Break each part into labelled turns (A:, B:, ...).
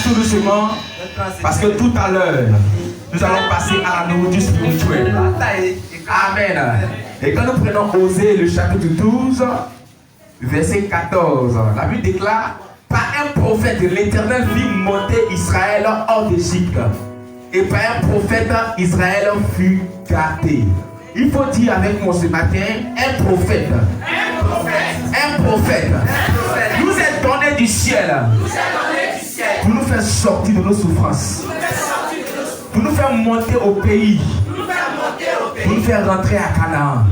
A: tout doucement, parce que tout à l'heure, nous allons passer à la nourriture spirituelle. Amen. Et quand nous prenons Osée, le chapitre 12, verset 14, la Bible déclare: par un prophète, l'Éternel fit monter Israël hors d'Égypte. Et par un prophète, Israël fut gardé. Il faut dire avec moi ce matin, un prophète. Un prophète. Nous êtes donné du ciel pour nous faire sortir de nos souffrances, pour nous faire monter au pays, pour nous faire rentrer à Canaan,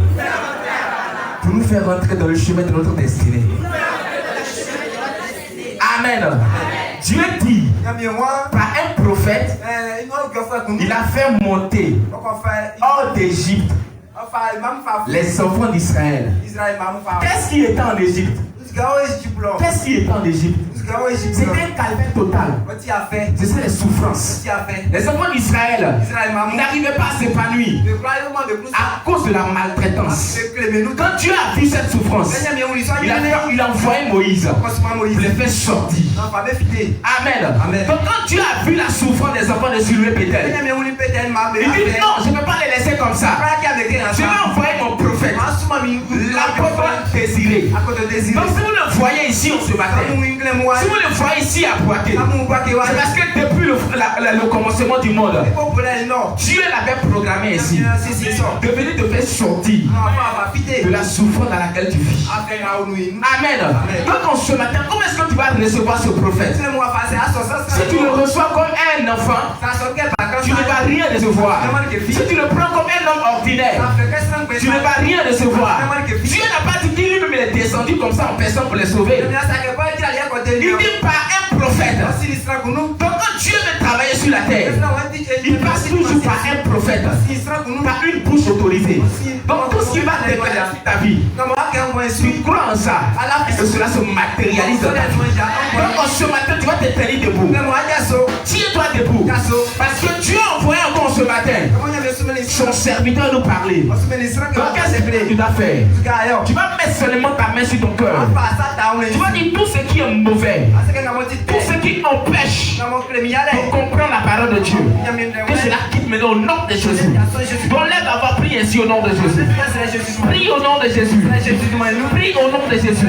A: pour nous faire rentrer dans le chemin de notre destinée. Amen. Dieu dit par un prophète, il a fait monter hors d'Égypte les enfants d'Israël. Qu'est-ce qui était en Égypte? Qu'est-ce qui était en Égypte? C'était un calvaire total. C'était les souffrances. Les enfants d'Israël n'arrivaient pas à s'épanouir à cause de la maltraitance. Quand Dieu a vu cette souffrance, il a envoyé Moïse pour les faire sortir. Amen. Donc quand Dieu a vu la souffrance des enfants de Siloué Bethel, il dit non, je ne peux pas les laisser comme ça. Je vais envoyer mon prophète, l'apôtre désiré. Donc si vous le voyez ici ce matin, si vous le voyez ici à Boaké, c'est parce que depuis le commencement du monde, Dieu l'avait programmé ici de venir te faire sortir de la souffrance dans laquelle tu vis. Amen. Donc en ce matin, comment est-ce que tu vas recevoir ce prophète? Si tu le reçois comme un enfant, tu ne vas rien recevoir. Si tu le prends comme un homme ordinaire, tu ne vas rien recevoir. Dieu n'a pas dit qu'il lui-même est descendu comme ça en personne pour les sauver. Il dit par un prophète. Donc quand Dieu veut travailler sur la terre, il passe toujours par un prophète, par une bouche autorisée. Donc tout ce qui va déclarer sur ta vie, tu crois en ça, et cela se matérialise dans ta vie. Donc ce matin, tu vas te tenir debout. Tiens-toi debout. Parce que Dieu a envoyé encore ce matin son serviteur nous parler. Donc qu'est-ce que tu dois faire? Tu vas mettre seulement ta main sur ton cœur. Tu vas dire tout ce qui est mauvais, tout ce qui empêche de comprendre la parole de Dieu, que cela quitte maintenant au nom de Jésus. Ton lèvre avoir prié ainsi au nom de Jésus. Prie au nom de Jésus. Prie au nom de Jésus.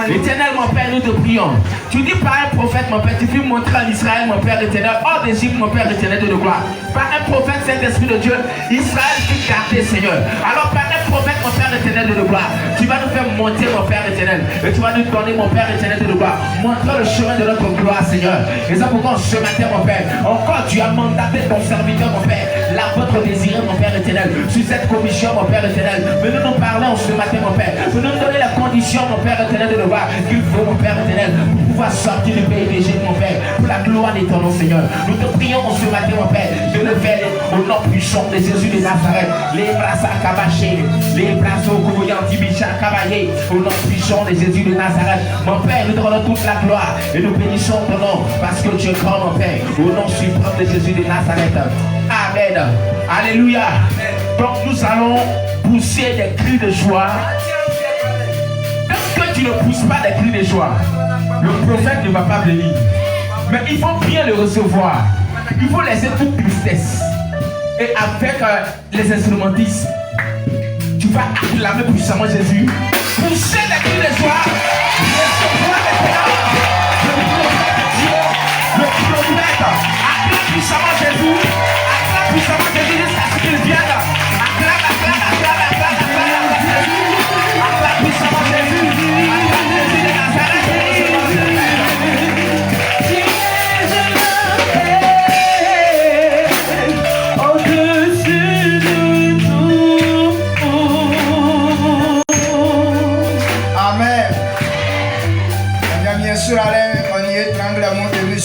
A: Éternel, mon Père, nous te prions. Tu dis par un prophète, mon Père, tu fais montrer en Israël, mon Père éternel, hors d'Égypte, mon Père éternel de gloire. Par un prophète, Saint-Esprit de Dieu, Israël fut gardé, Seigneur. Alors par un prophète, mon Père éternel de gloire, tu vas nous faire monter, mon Père éternel, et tu vas nous donner, mon Père éternel de gloire, montre le chemin de notre gloire, Seigneur. Et ça pourquoi ce matin, mon Père, encore tu as mandaté ton serviteur, mon Père, l'apôtre désiré, mon Père éternel, sur cette commission, mon Père éternel. Venez nous parler ce matin, mon Père. Venez nous donner la condition, mon Père éternel, de gloire qu'il faut, mon Père éternel, pour pouvoir sortir du pays d'Égypte, mon Père, pour la gloire de ton nom, Seigneur. Nous te prions ce matin, mon Père, de lever au nom puissant de Jésus de Nazareth, les bras à cabacher, les bras au couillant, Tibicha, Kabaye, au nom puissant de Jésus de Nazareth. Mon Père, nous te rendons toute la gloire et nous bénissons ton nom parce que tu es grand, mon Père, au nom suprême de Jésus de Nazareth. Amen. Alléluia. Donc nous allons pousser des cris de joie. Parce que tu ne pousses pas des cris de joie, le prophète ne va pas venir. Mais il faut bien le recevoir. Il faut laisser toute tristesse. Et avec les instrumentistes, tu vas acclamer puissamment Jésus. Pousser des cris de joie. Recevoir les ténors. Le prophète acclame puissamment Jésus. Acclame puissamment Jésus jusqu'à ce qu'il vienne. Acclame, acclame, acclame, acclame, acclame Jésus. Acclame puissamment Jésus. Acclame Jésus de Nazareth.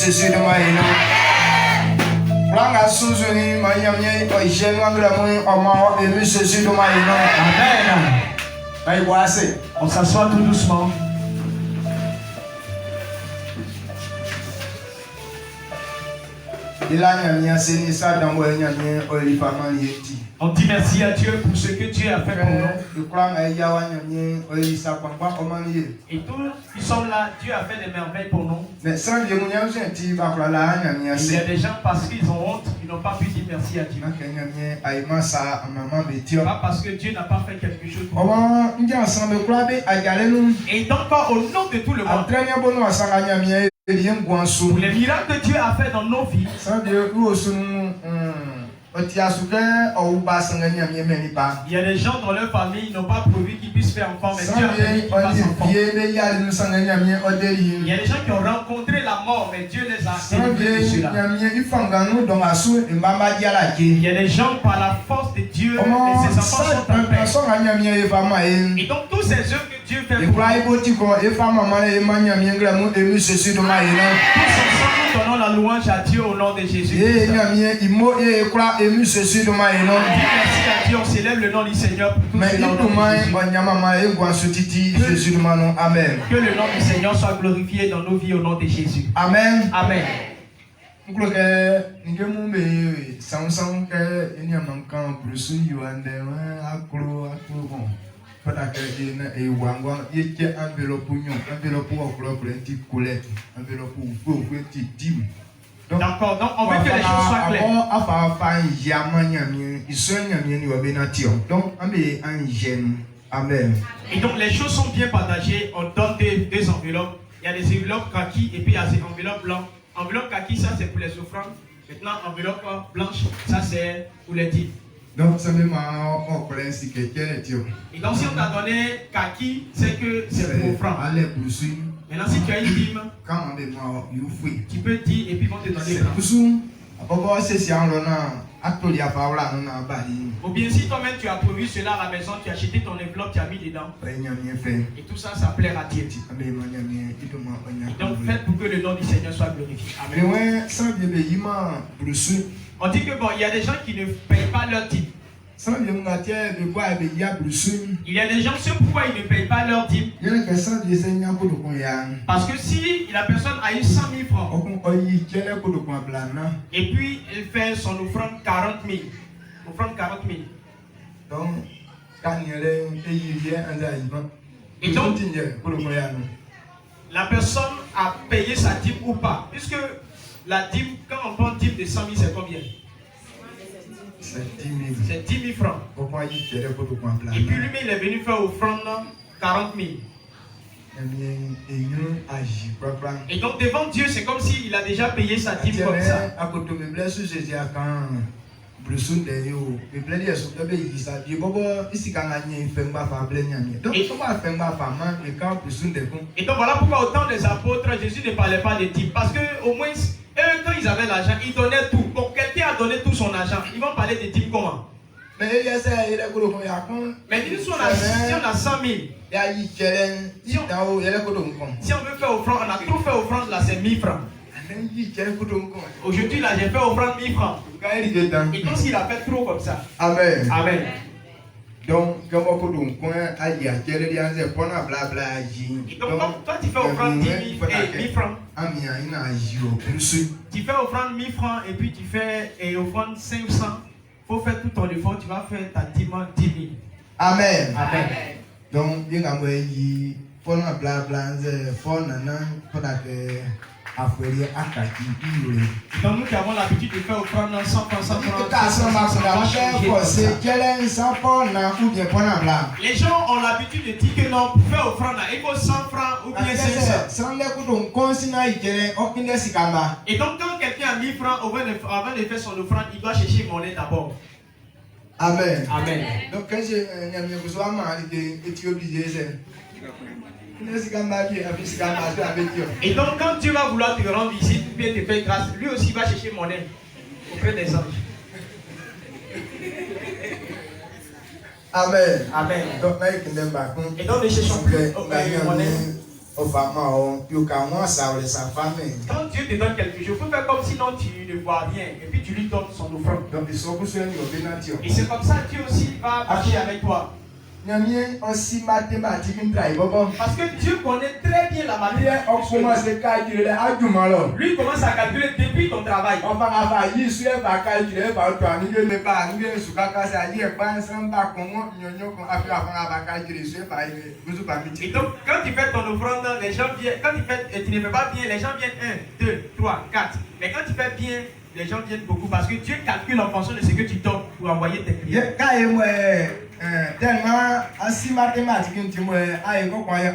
B: Jésus de Maïna. Ranga Souzoni, Mayamie, Oyen, Anglamon, Omar, et Jésus de Maïna. Amen. On s'assoit tout doucement.
C: On dit merci à Dieu pour ce que Dieu a fait pour nous. Et tous qui sont là, Dieu a fait des merveilles pour nous. Il y a des gens parce qu'ils ont honte, ils n'ont pas pu dire merci à Dieu. Pas parce que Dieu n'a pas fait quelque chose pour nous. Et donc au nom de tout le monde, pour les miracles que Dieu a fait dans nos vies, il y a des gens dans leur famille qui n'ont pas prévu qu'ils puissent faire enfant, mais Dieu a permis qu'ils fassent enfant. Il y a des gens qui ont rencontré la mort, mais Dieu les a délivrés de cela. Il y a des gens par la force de Dieu, et ses enfants sont en paix. Et donc tous ces œuvres que Dieu fait pour nous, tous ensemble nous donnons la louange à Dieu au nom de Jésus. Merci à Dieu, on célèbre le nom du Seigneur pour tout cela au nom de Jésus. Que le nom du Seigneur soit glorifié dans nos vies au nom de Jésus.
B: Amen.
C: Amen. D'accord, donc on veut que les choses soient claires.
B: Amen.
C: Et donc les choses sont bien partagées. On donne deux enveloppes. Il y a des enveloppes kaki et puis il y a des enveloppes blanches. Enveloppe kaki, ça c'est pour les offrandes. Maintenant, enveloppe blanche, ça c'est pour les dîmes.
B: Donc, ça veut
C: et donc, si on t'a donné kaki, c'est que c'est pour offrande. Maintenant, si tu as une dîme, tu peux dire et puis ils vont te donner ou bien si toi-même tu as prévu cela à la maison, tu as acheté ton enveloppe, tu as mis dedans. Et tout ça, ça plaira à Dieu. Donc faites pour que le nom du Seigneur soit glorifié. Amen. On dit que bon, il y a des gens qui ne payent pas leur dîme. Il y a des gens, c'est pourquoi ils ne payent pas leur dîme. Parce que si la personne a eu 100 000 francs, et puis elle fait son offrande 40 000. Offrande 40 000. Et donc, la personne a payé sa dîme ou pas. Puisque la dîme, quand on prend dîme de 100 000, c'est combien? C'est 10 000 francs. Et puis lui, il est venu faire offrande 40 000. Et donc devant Dieu, c'est comme s'il a déjà payé sa dîme comme ça. Et donc voilà pourquoi au temps des apôtres, Jésus ne parlait pas de dîme. Parce que au moins, eux, quand ils avaient l'argent, ils donnaient tout. Bon, quelqu'un a donné tout son argent. Ils vont parler de dîme comment? Mais si on a 100 000, si on veut faire offrande, on a trop fait offrande là, c'est 1000 francs. Aujourd'hui là, j'ai fait offrande 1000 francs. Et donc s'il a fait trop comme ça.
B: Amen.
C: Amen.
B: Donc,
C: toi tu fais offrande 10 francs. Tu fais offrande 1000 francs et puis tu fais offrande 500. Il faut faire tout ton effort, tu vas faire ta dîme 10 000.
B: Amen.
C: Amen.
B: Donc,
C: donc nous qui avons l'habitude de faire offrande 100 francs, 100 francs. Les gens ont l'habitude de dire que non, pour faire offrande, il faut 100 francs ou bien 500. Et donc quand quelqu'un a 1000 francs, avant de faire son offrande, il doit chercher une monnaie d'abord.
B: Amen.
C: Amen.
B: Donc quand j'ai
C: et donc quand Dieu va vouloir te rendre visite ou bien te faire grâce, lui aussi va chercher monnaie auprès des anges.
B: Amen.
C: Amen.
B: Et
C: donc ne cherchons plus monnaie.
B: Quand
C: Dieu te donne quelque chose, il faut faire comme sinon tu ne vois rien et puis tu lui donnes son offrande. Et c'est comme ça que Dieu aussi va marcher avec toi.
B: aussi mathématique
C: Parce que Dieu connaît très bien la mathématique. Lui commence à calculer depuis ton travail. Et donc, quand tu fais ton offrande, les gens viennent. Quand tu ne fais pas bien, les gens viennent 1, 2, 3, 4. Mais quand tu fais bien, les gens viennent beaucoup parce que Dieu calcule en fonction de ce que tu donnes pour envoyer tes clients.
B: Tellement ainsi mathématique tu me aïe quoi
C: et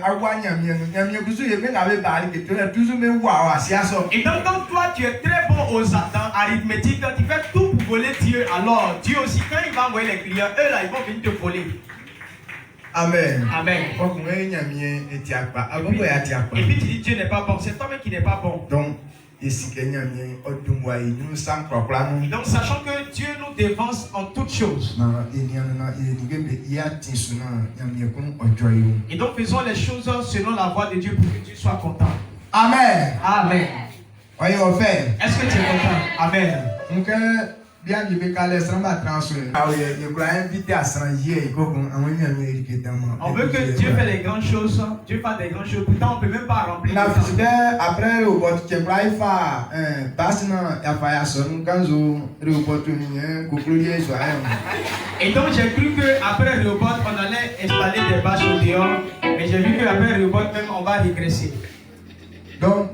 C: donc quand toi tu es très bon dans arithmétique, tu fais tout pour voler Dieu, alors Dieu aussi quand il va envoyer les clients, eux là ils vont venir te voler.
B: Amen.
C: Amen. Et puis tu dis Dieu n'est pas bon, c'est toi-même qui n'est pas bon.
B: Donc
C: sachant que Dieu nous défense en toutes choses. Et donc faisons les choses selon la voie de Dieu pour que Dieu soit content.
B: Amen.
C: Amen. Est-ce que tu es content? Amen.
B: Bien du bécalé sera transféré.
C: On veut que Dieu fait les grandes choses. Dieu fait des grandes choses. Pourtant, on ne peut même pas remplir.
B: Après le robot qui est prêt à passer dans la façon quand le robot
C: et donc, j'ai cru qu'après le robot, on allait installer des bâches au dehors. Mais j'ai vu qu'après le robot, même, on va régresser.
B: Donc,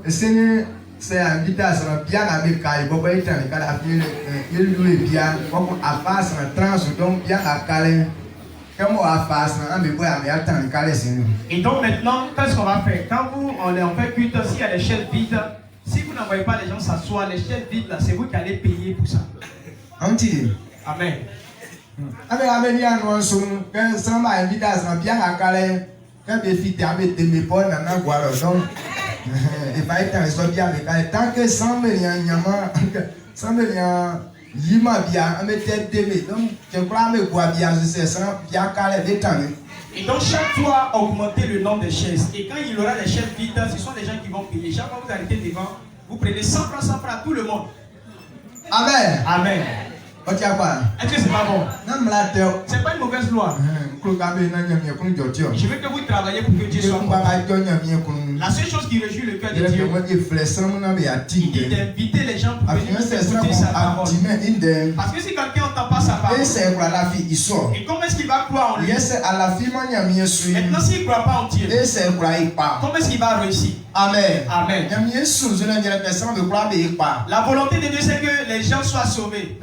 B: c'est invité à se bien avec Kai Bobo et Tan, car à pied, il lui bien, comme à face un trans, donc bien à Calais. Comme à face, un bébé à mes attentes, Calais.
C: Et donc maintenant, qu'est-ce qu'on va faire? Quand on fait cuite, s'il y a des chaises vides, si vous n'envoyez pas les gens s'asseoir, les chaises vides, là, c'est vous qui allez payer pour ça.
B: Amen. Amen, bien, nous sommes, quand ça m'a invité à se bien à Calais, quand des filles avec des mépoles, on a quoi, donc. Et pas être bien avec tant que 100 millions yima bien on mettait des donc je crois me quoi bien c'est ça bien calé détendu.
C: Et donc chaque fois augmenter le nombre de chaises et quand il y aura des chaises vides, ce sont les gens qui vont payer. Chaque fois que vous arrêtez devant, vous prenez 100 francs à tout le monde.
B: Amen.
C: Amen.
B: Est-ce
C: que c'est pas bon? C'est pas une mauvaise loi. Je veux que vous travaillez pour que Dieu soit content. La seule chose qui réjouit le cœur de Dieu, il dit d'inviter les gens pour venir écouter sa parole. Parce que si quelqu'un n'entend pas sa parole, et comment est-ce qu'il va croire en lui? Maintenant, s'il ne croit pas en Dieu, comment est-ce qu'il va réussir?
B: Amen.
C: Amen. La volonté de Dieu, c'est que les gens soient sauvés.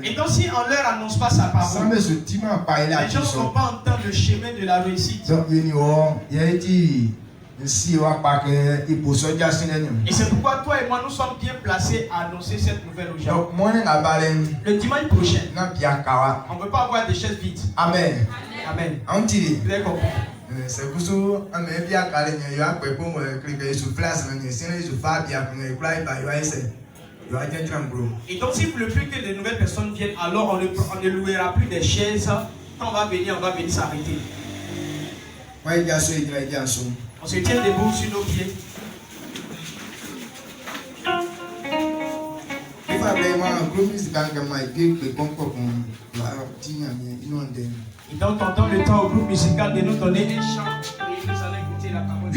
C: Et donc, si on ne leur annonce pas sa parole, les gens ne vont pas entendre le chemin de la réussite. Et c'est pourquoi toi et moi, nous sommes bien placés à annoncer cette nouvelle aux gens. Le dimanche prochain, on ne veut pas avoir des chaises vides.
B: Amen.
C: Amen. Vous avez compris?
B: C'est pour ça que bien calé, il y a quoi pour me cliquer sur place, mais si je fais bien, je vais
C: et donc, s'il ne veut plus que de nouvelles personnes viennent, alors on ne louera plus des chaises. Quand on va venir s'arrêter. On se tient debout sur nos pieds. Et donc, t'entends le temps au groupe musical de nous donner un chant et nous allons écouter la parole.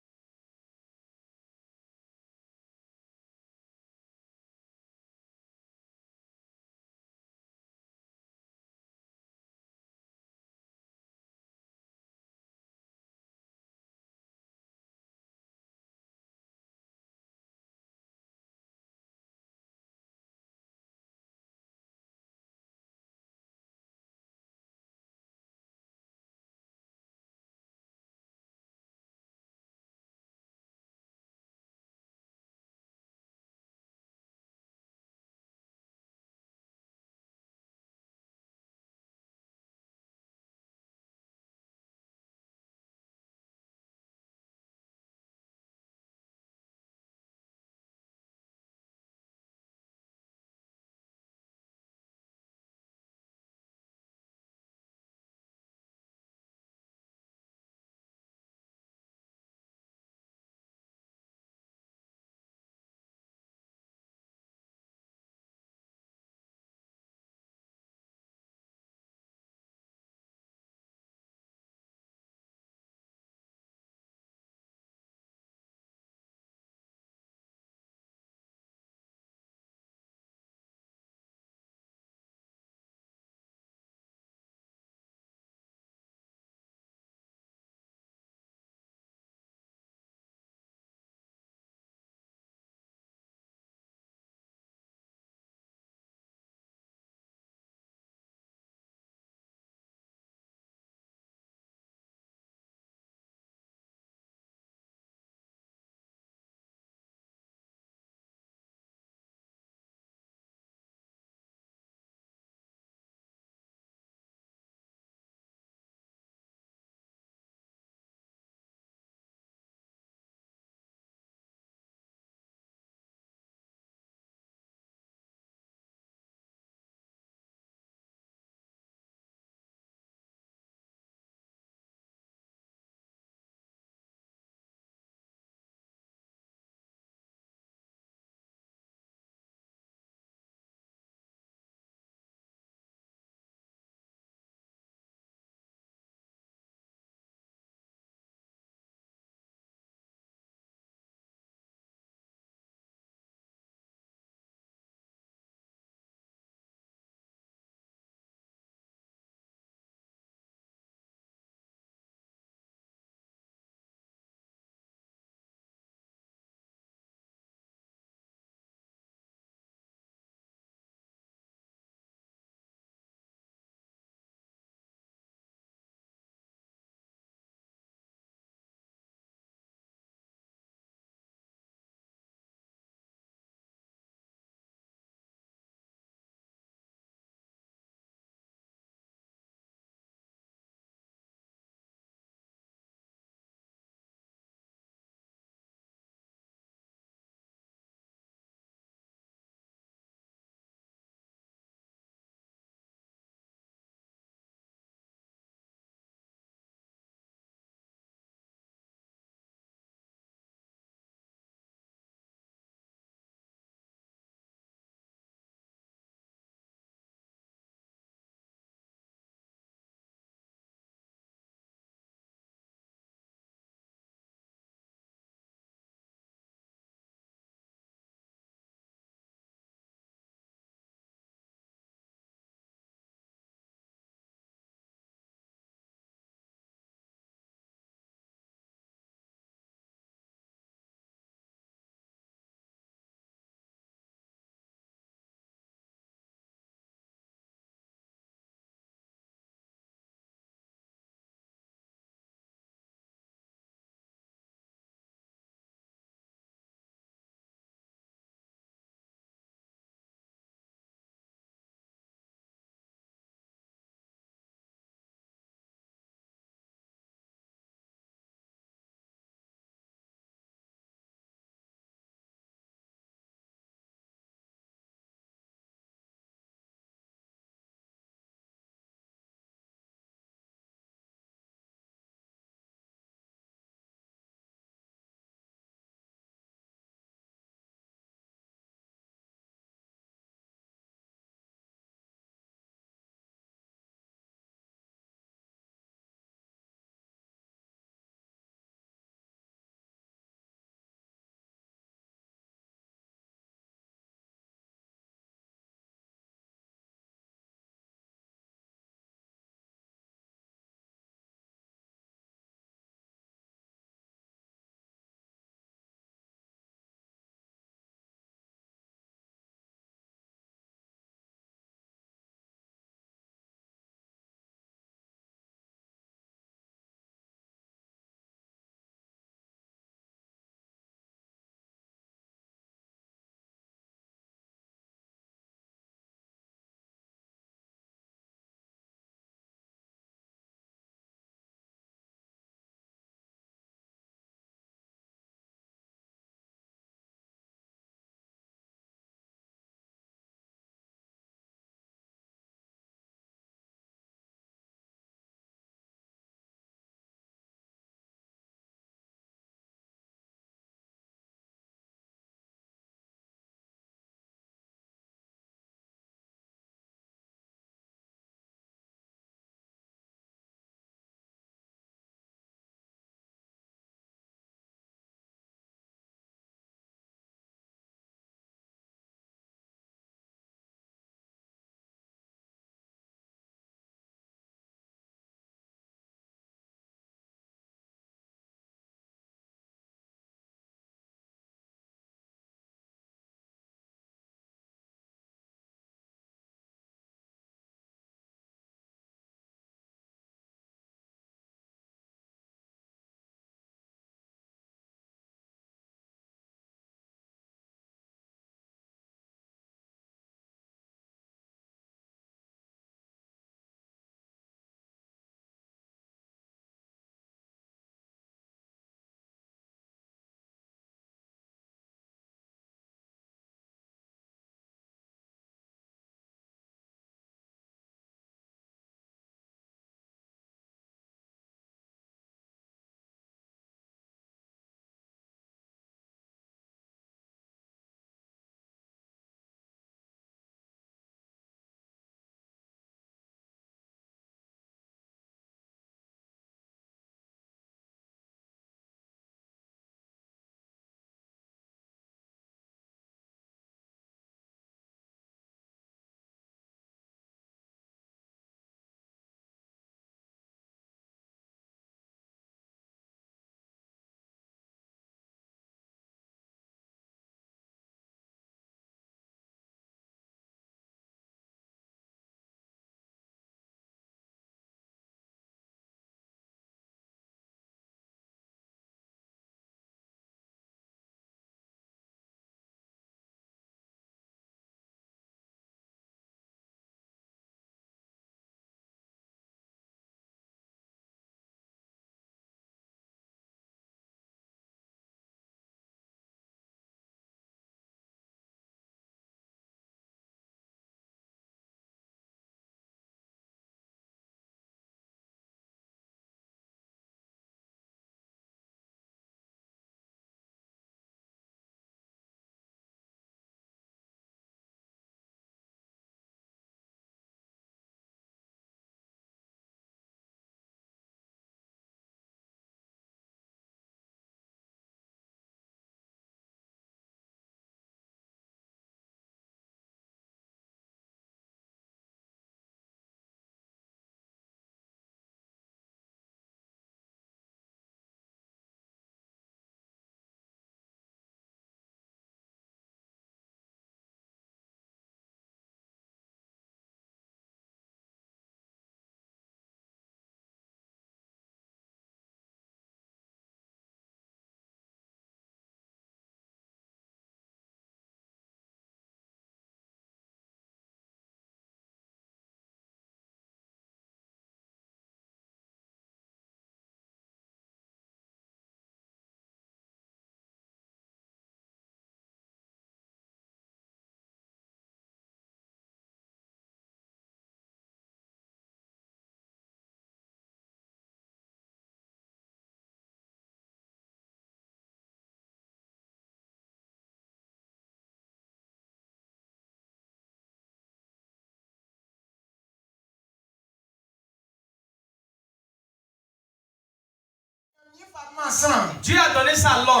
C: Dieu a donné ça à l'homme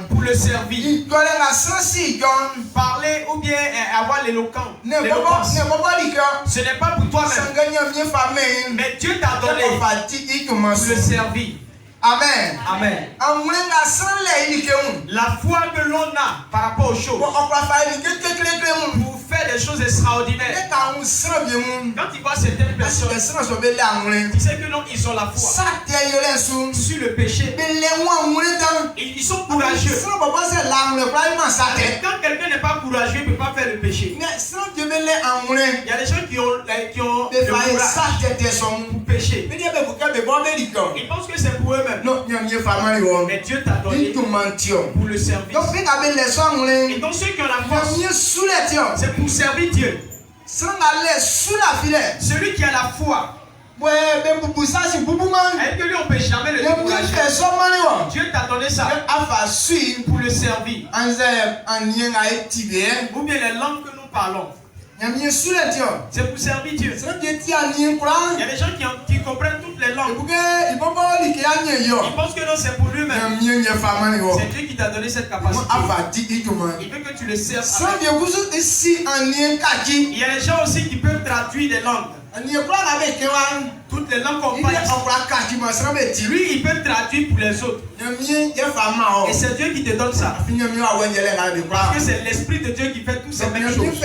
C: pour le servir. Parler ou bien avoir l'éloquence. Ce n'est pas pour toi-même. Mais Dieu t'a donné pour le servir.
B: Amen.
C: Amen. La foi que l'on a par rapport aux choses pour faire des choses extraordinaires. Quand tu vois certaines personnes, tu sais que non, ils ont la foi sur le péché. Ils sont courageux. Quand quelqu'un n'est pas courageux, il ne peut pas faire le péché. Il y a des gens qui ont le courage pour pécher. Ils pensent que c'est pour eux-mêmes. Mais Dieu t'a donné pour le service. Et donc ceux qui ont la force, c'est pour servir Dieu. Celui qui a la foi, avec lui on ne peut jamais le décourager. Dieu t'a donné ça pour le servir. Ou bien les langues que nous parlons, c'est pour servir Dieu. Il y a des gens qui comprennent toutes les langues. Ils pensent que non, c'est pour lui-même. C'est Dieu qui t'a donné cette capacité. Il veut que tu le serves. Il y a des gens aussi qui peuvent traduire des langues. Toutes les langues qu'on parle. Lui, il peut traduire pour les autres. Et c'est Dieu qui te donne ça. Parce que c'est l'Esprit de Dieu qui fait toutes ces mêmes choses.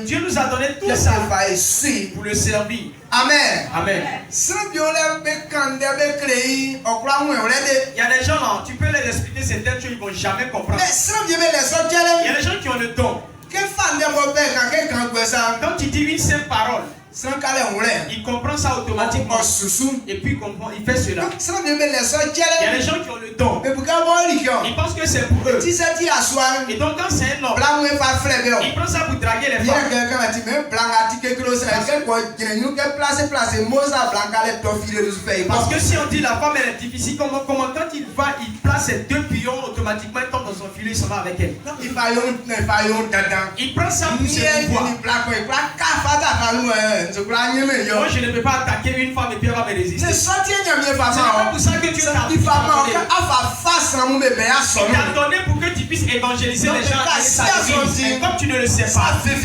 C: Dieu nous a donné tout ça pour le servir.
B: Amen.
C: Amen. Il y a des gens là, tu peux leur expliquer certaines choses, ils ne vont jamais comprendre. Il y a des gens qui ont le don. Quand tu dis une seule parole, il comprend ça automatiquement. Et puis il fait cela. Il y a des gens qui ont le don. Ils pensent que c'est pour eux. Et donc quand c'est un homme, il prend ça pour draguer les femmes. Parce que si on dit la femme elle est difficile, comment quand il place ses deux pions, automatiquement il tombe dans son filet, il s'en va avec elle. Il prend ça pour ses pouvoirs. Moi je ne peux pas attaquer une femme et puis elle va me résister. C'est pas pour ça que Dieu t'a donné. Il t'a donné pour que tu puisses évangéliser les gens à sa église. Et comme tu ne le sais pas, tu peux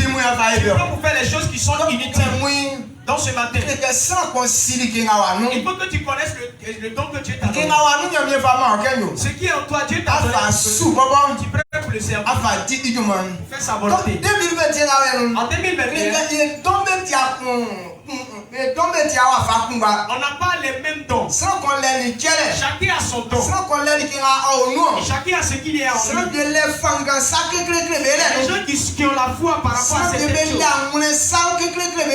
C: pour faire les choses qui sont inutiles. Dans ce matin, il faut que tu connaisses le don que Dieu t'a donné. Ce qui est en toi, Dieu t'a donné. Tu prêt pour le servir. Fais sa volonté. En 2021, on n'a pas les mêmes dons. Chacun a son don. Et chacun a ce qu'il y a en lui. Il y a des gens qui ont la foi par rapport à cette chose. Il y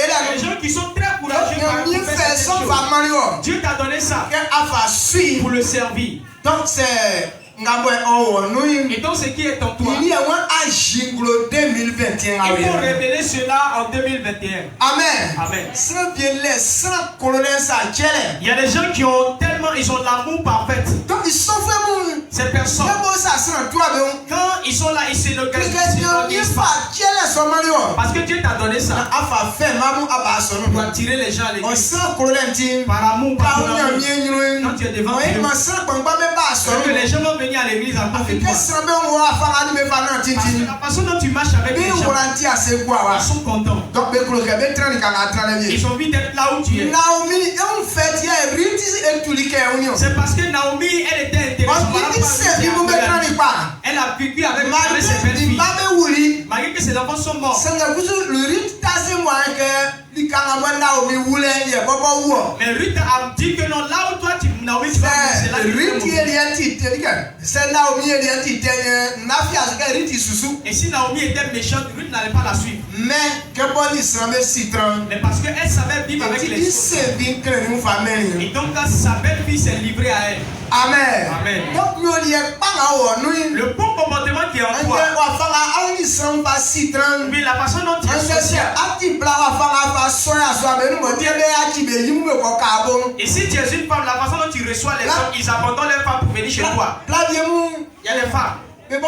C: a des gens qui sont très courageux par rapport à cette chose. Dieu t'a donné ça pour le servir.
B: Donc c'est...
C: Et donc ce qui est en toi, il faut révéler cela en 2021.
B: Amen.
C: Amen. Il y a des gens qui ont tellement, ils ont l'amour parfait. Ces personnes, quand ils sont là, ils se n'organisent pas. Parce que Dieu t'a donné ça pour attirer les gens à l'église. Par amour, par amour. Quand tu es devant Dieu, parce que les gens vont venir à l'église à cause de toi. Parce que la façon dont tu marches avec les gens, ils sont contents. Ils ont envie d'être là où tu es. C'est parce que Naomi, elle était intéressée par elle a vécu avec ses belles filles. Malgré que ses enfants sont morts. Mais Ruth a dit que non, là où toi tu Naomi tu vas c'est là et si Naomi était méchante, Ruth n'allait pas la suivre. Mais parce qu'elle savait vivre avec les choses. Et donc quand sa belle-fille s'est livrée à elle.
B: Amen.
C: Amen. Le bon comportement qui est en toi. Mais la façon dont tu es social. Et si tu es une femme, la façon dont tu reçois les hommes, ils abandonnent les femmes pour venir chez toi. Il y a les femmes. Elles ne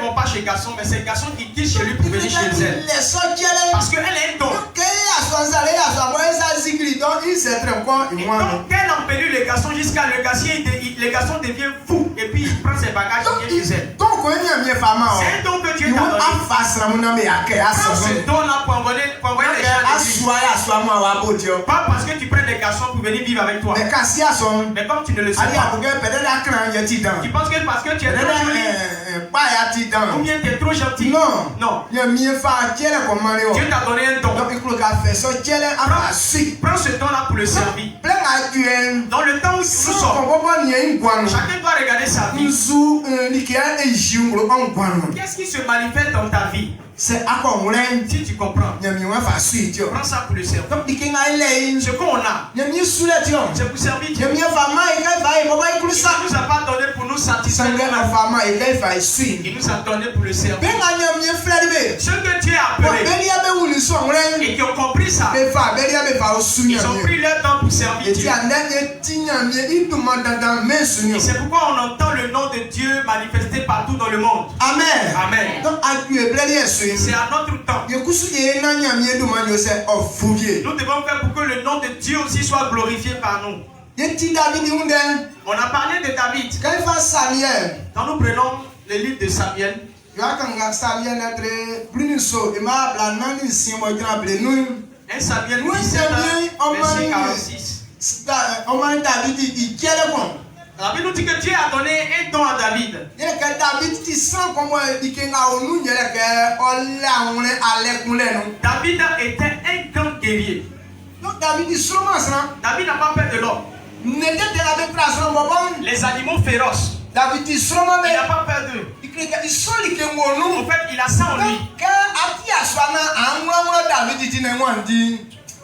C: vont pas chez le garçon, mais c'est le garçon qui quitte chez lui pour venir chez elle. Parce qu'elle est un don. quel empêlure le garçon jusqu'à le garçon devient fou et puis il prend ses bagages et vient chez elle. C'est un don que Dieu t'a donné. Prends ce don-là pour envoyer les gens à l'église. Pas parce que tu prends des garçons pour venir vivre avec toi. Mais comme tu ne le sais pas, tu penses que parce que tu es trop joli ou bien tu es trop gentil. Non. Dieu t'a donné un don. Prends ce don-là pour le servir. Dans le temps où nous sommes, chacun doit regarder sa vie. Qu'est-ce qui se manifeste dans ta vie? Si tu comprends, prends ça pour le servir. Ce qu'on a, c'est pour servir Dieu. Il ne nous a pas donné pour nous satisfaire. Il nous a donné pour le servir. Ceux que Dieu a appelés et qui ont compris ça, ils ont pris leur temps pour servir Dieu. Et c'est pourquoi on entend le nom de Dieu manifesté partout dans le monde.
B: Amen.
C: Amen. C'est à notre temps. Nous devons faire pour que le nom de Dieu aussi soit glorifié par nous. On a parlé de David. Quand nous prenons le livre de Samuel, un Samuel 17, verset 46. David nous dit que Dieu a donné un don à David. David était un grand guerrier. David n'a pas peur de l'homme. Les animaux féroces. Il n'a pas peur d'eux. En fait, il a ça en lui.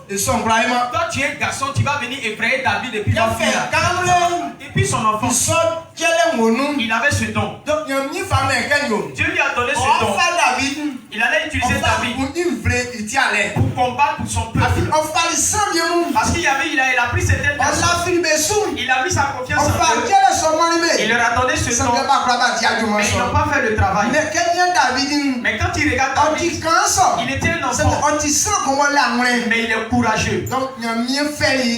C: Toi tu es un garçon, tu vas venir effrayer David et puis son enfant. Il avait ce don. Dieu lui a donné ce don. Il allait utiliser David pour combattre pour son peuple. Parce qu'il a pris certaines personnes. Il a mis sa confiance en eux. Il leur a donné ce don. Mais ils n'ont pas fait le travail. Mais quand tu regardes David, il était un enfant. Mais il est courageux.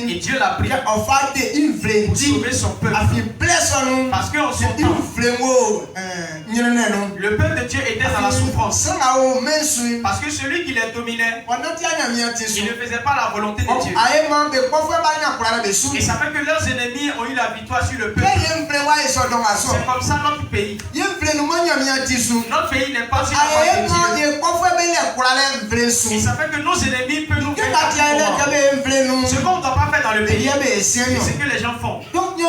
C: Et Dieu l'a pris pour sauver son peuple. Parce qu'en son temps, le peuple de Dieu était dans la souffrance. Parce que celui qui les dominait, il ne faisait pas la volonté de Dieu. Et ça fait que leurs ennemis ont eu la victoire sur le peuple. C'est comme ça notre pays. Notre pays n'est pas sur la voie de Dieu. Et ça fait que nos ennemis peuvent nous faire ce qu'on ne doit pas faire dans le pays. C'est ce que les gens font. Donc Dieu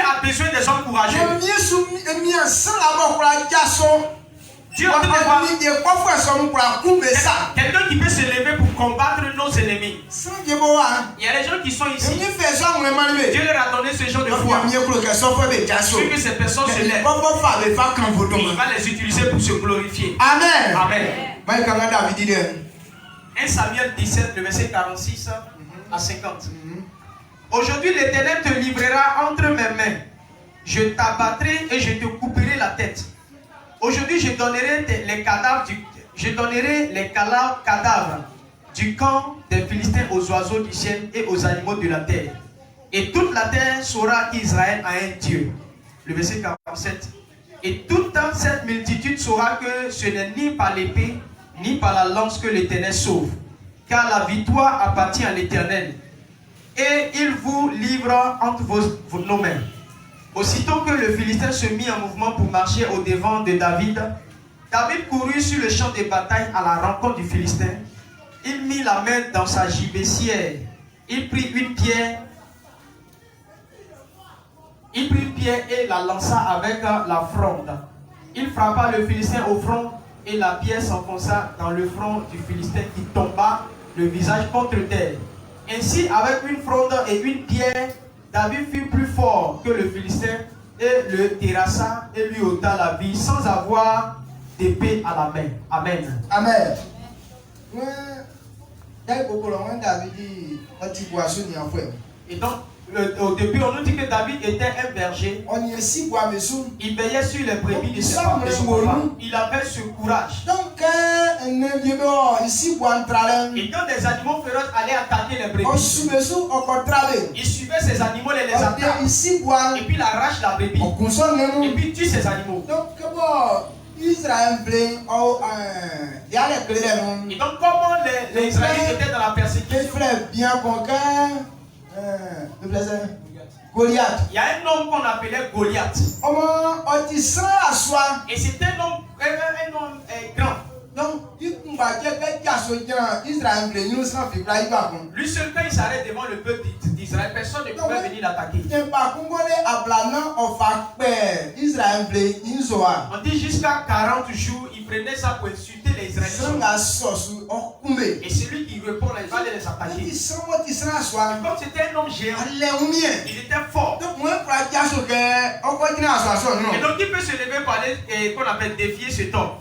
C: a besoin des hommes courageux. Dieu a besoin quelqu'un qui peut se lever pour combattre nos ennemis. Il y a des gens qui sont ici. Dieu leur a donné ce genre de foi. Celui que ces personnes se lèvent, il va les utiliser pour se glorifier.
B: Amen.
C: Amen. 1 Samuel 17, le verset 46 à 50. Aujourd'hui, l'Éternel te livrera entre mes mains. Je t'abattrai et je te couperai la tête. Aujourd'hui, je donnerai les cadavres du camp des Philistins aux oiseaux du ciel et aux animaux de la terre. Et toute la terre saura qu'Israël a un Dieu. Le verset 47. Et toute cette multitude saura que ce n'est ni par l'épée, ni par la lance que l'Éternel sauve. Car la victoire appartient à l'Éternel. Et il vous livre entre nos mains. Aussitôt que le Philistin se mit en mouvement pour marcher au devant de David, David courut sur le champ de bataille à la rencontre du Philistin. Il mit la main dans sa gibecière. Il prit une pierre et la lança avec la fronde. Il frappa le Philistin au front et la pierre s'enfonça dans le front du Philistin qui tomba le visage contre terre. Ainsi, avec une fronde et une pierre, David fut plus fort que le Philistin et le terrassa et lui ôta la vie sans avoir d'épée à la main. Amen.
B: Amen.
C: Et donc, au début, on nous dit que David était un berger. Il veillait sur les brebis de son papa. Il avait ce courage. Et quand des animaux féroces allaient attaquer les brebis, il suivait ces animaux et les attaque. Et puis il arrache la brebis. Et puis il tue ces animaux. Et donc comment les Israélites étaient dans la persécution?
B: Goliath.
C: Il y a un homme qu'on appelait Goliath. Et c'était un homme grand.
B: Donc, lui
C: seul, quand il s'arrête devant le peuple d'Israël, personne ne pouvait venir l'attaquer. On dit jusqu'à 40 jours, il prenait ça pour insulter les Israéliens. Et celui qui répond, il va les attaquer. Comme c'était un homme géant, il était fort. Et donc il peut se lever pour aller, qu'on appelle défier cet homme.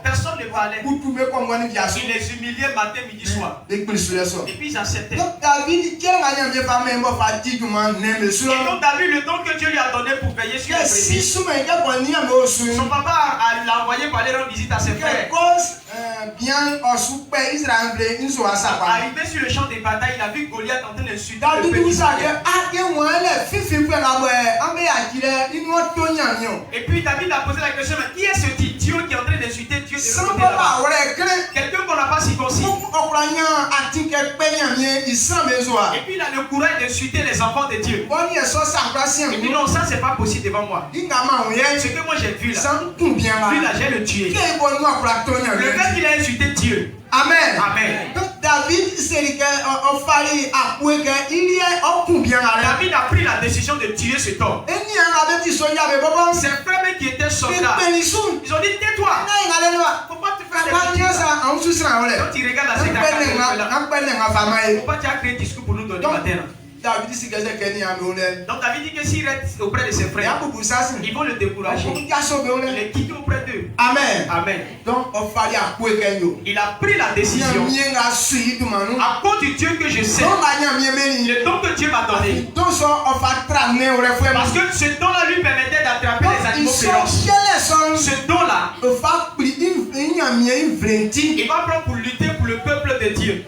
C: Personne ne parlait. Il les humiliait matin, midi, soir. Et puis ils acceptaient. Et donc David, le don que Dieu lui a donné pour veiller sur les brebis, son papa l'a envoyé pour aller rendre visite à ses frères. Arrivé sur le champ des batailles, il a vu Goliath en train d'insulter le peuple. Et puis David a posé la question, mais qui est ce type? Dieu qui est en train d'insulter Dieu de l'autre côté là-bas. Quelqu'un qu'on n'a pas circoncis. Et puis il a le courage d'insulter les enfants de Dieu. Et puis non, ça c'est pas possible devant moi. Ce que moi j'ai vu là, lui là j'ai le tué. Le fait qu'il a insulté Dieu.
B: Amen.
C: Amen.
B: Donc David,
C: David a pris la décision de tuer cet homme. Ses frères qui étaient soldats, ils ont dit tais-toi. Faut pas te faire des petits. Quand tu regardes la séquence, faut pas te créer un discours pour nous donner matin. Donc David dit que s'il reste auprès de ses frères, ils vont le décourager. Il est quitté auprès d'eux.
B: Amen.
C: Amen.
B: Donc
C: il a pris la décision à cause du Dieu que je sais, le don que Dieu m'a donné. Parce que ce don-là lui permettait d'attraper les animaux féroces. Ce don-là, il va prendre pour lutter pour le peuple de Dieu.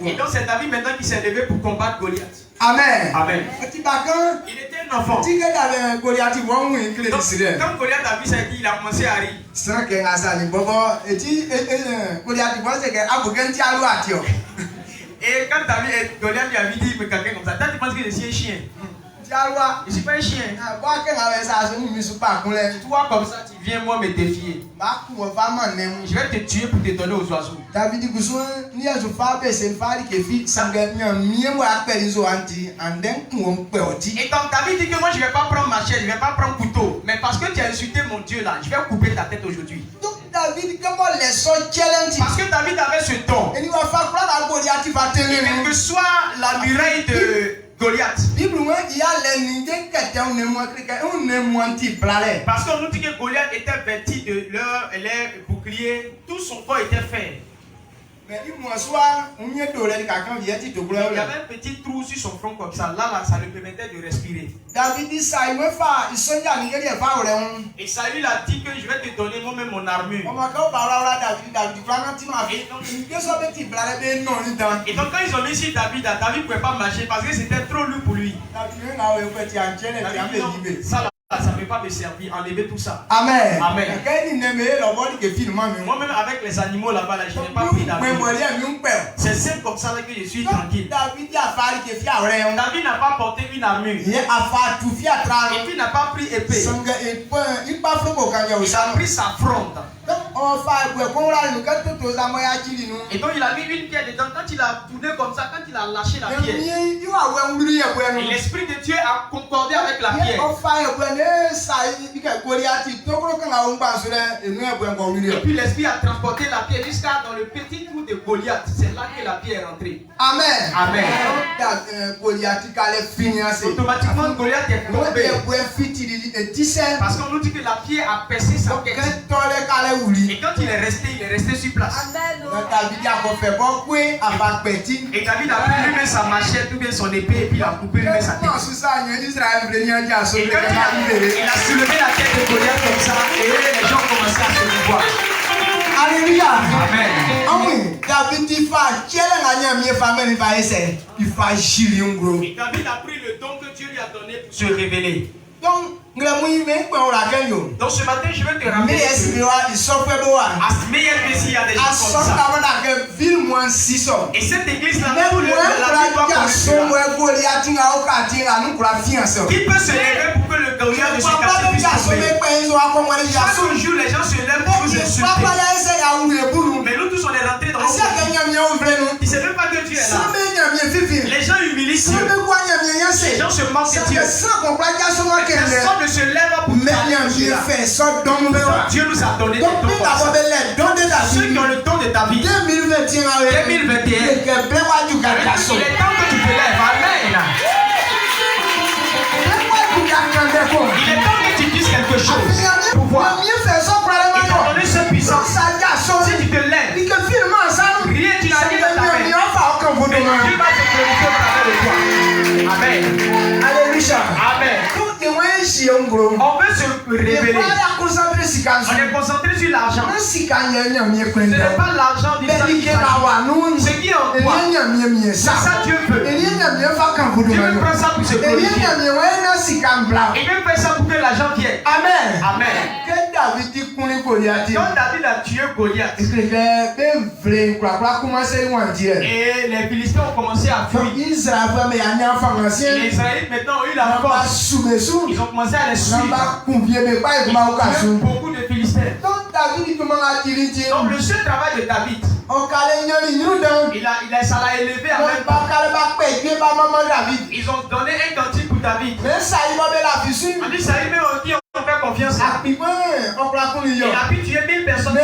C: Et donc c'est David maintenant qui s'est levé pour combattre Goliath.
B: Amen.
C: Amen. Il était un enfant. Donc, quand Goliath a vu ça, il a commencé à rire. Et quand Goliath lui a dit, mais quelqu'un comme ça, toi tu penses que je suis un chien? Je ne suis pas un chien. Toi comme ça, tu viens moi me défier. Je vais te tuer pour te donner aux oiseaux. Et donc David dit que moi je ne vais pas prendre machette, je ne vais pas prendre couteau. Mais parce que tu as insulté mon Dieu là, je vais couper ta tête aujourd'hui. Parce que David avait ce don. Et quelle que soit la muraille de Goliath. Parce qu'on nous dit que Goliath était vêtu de les boucliers, tout son corps était fait. Il y avait un petit trou sur son front comme ça. Là, ça lui permettait de respirer. Et Saül a dit que je vais te donner moi-même mon armure. Et donc quand ils ont mis sur David, David ne pouvait pas marcher parce que c'était trop lourd pour lui. Ça ne peut pas me servir, enlever tout ça.
B: Amen.
C: Amen. Moi-même avec les animaux là-bas, je n'ai pas pris d'armure. C'est simple comme ça que je suis tranquille. David n'a pas porté une armure. Et puis il n'a pas pris épée. Il a pris sa fronde. Et donc il a mis une pierre dedans. Quand il a tourné comme ça, quand il a lâché la pierre, et l'esprit de Dieu a concordé avec la pierre. Et puis l'esprit a transporté la pierre jusqu'à dans le petit trou de Goliath. C'est là que la pierre est rentrée.
B: Amen.
C: Amen. Automatiquement Goliath est tombé. Parce qu'on nous dit que la pierre a percé sa tête. Et quand il est resté sur place. Et David a pris lui-même sa machette ou bien son épée et puis il a coupé lui-même sa tête. Et quand il a soulevé la tête de Goliath comme ça, et les gens commençaient à se voir.
B: Alléluia.
C: Amen.
B: David il
C: David a pris le don que Dieu lui a donné pour se révéler.
B: Donc
C: ce matin, je vais te rappeler que à Meilleur Messie, il y a des gens comme ça. Et cette église-là, tout le la qui peut se lever pour que le Goliath ne se casse plus. Chaque jour, les gens se lèvent pour vous insulter. Mais nous tous, on est rentrés dans le ils ne savent même pas que Dieu est là. Les gens humilient Dieu. Les gens se moquent de Dieu. Personne ne se lève pour Dieu nous a donné des dons. Ceux qui ont le don de David. 2021. Il est temps que tu te lèves. Amen. Il est temps que tu dises quelque chose. Pouvoir. Il t'a donné cette puissance. Si tu te lèves, rien tu n'as rien de ta main. Mais Dieu va se glorifier au travers de toi. Amen.
B: Alléluia.
C: Amen. On veut se révéler. On est concentré sur l'argent. Ce n'est pas l'argent du sang qui s'agit. Ce qui est en toi. C'est ça Dieu veut. Dieu veut prendre ça pour se glorifier. Il veut faire ça pour que l'argent vienne. Amen. Amen. Quand David a tué Goliath, et les Philistins ont commencé à fuir. Les Israélites maintenant ont eu la force. Ils ont commencé à les suivre. Beaucoup de Philistins. Donc le seul travail de David, ça l'a élevé à même temps. Ils ont donné un cantique pour David. On dit ça, on fait confiance à lui. Il a pu tuer 1000 personnes.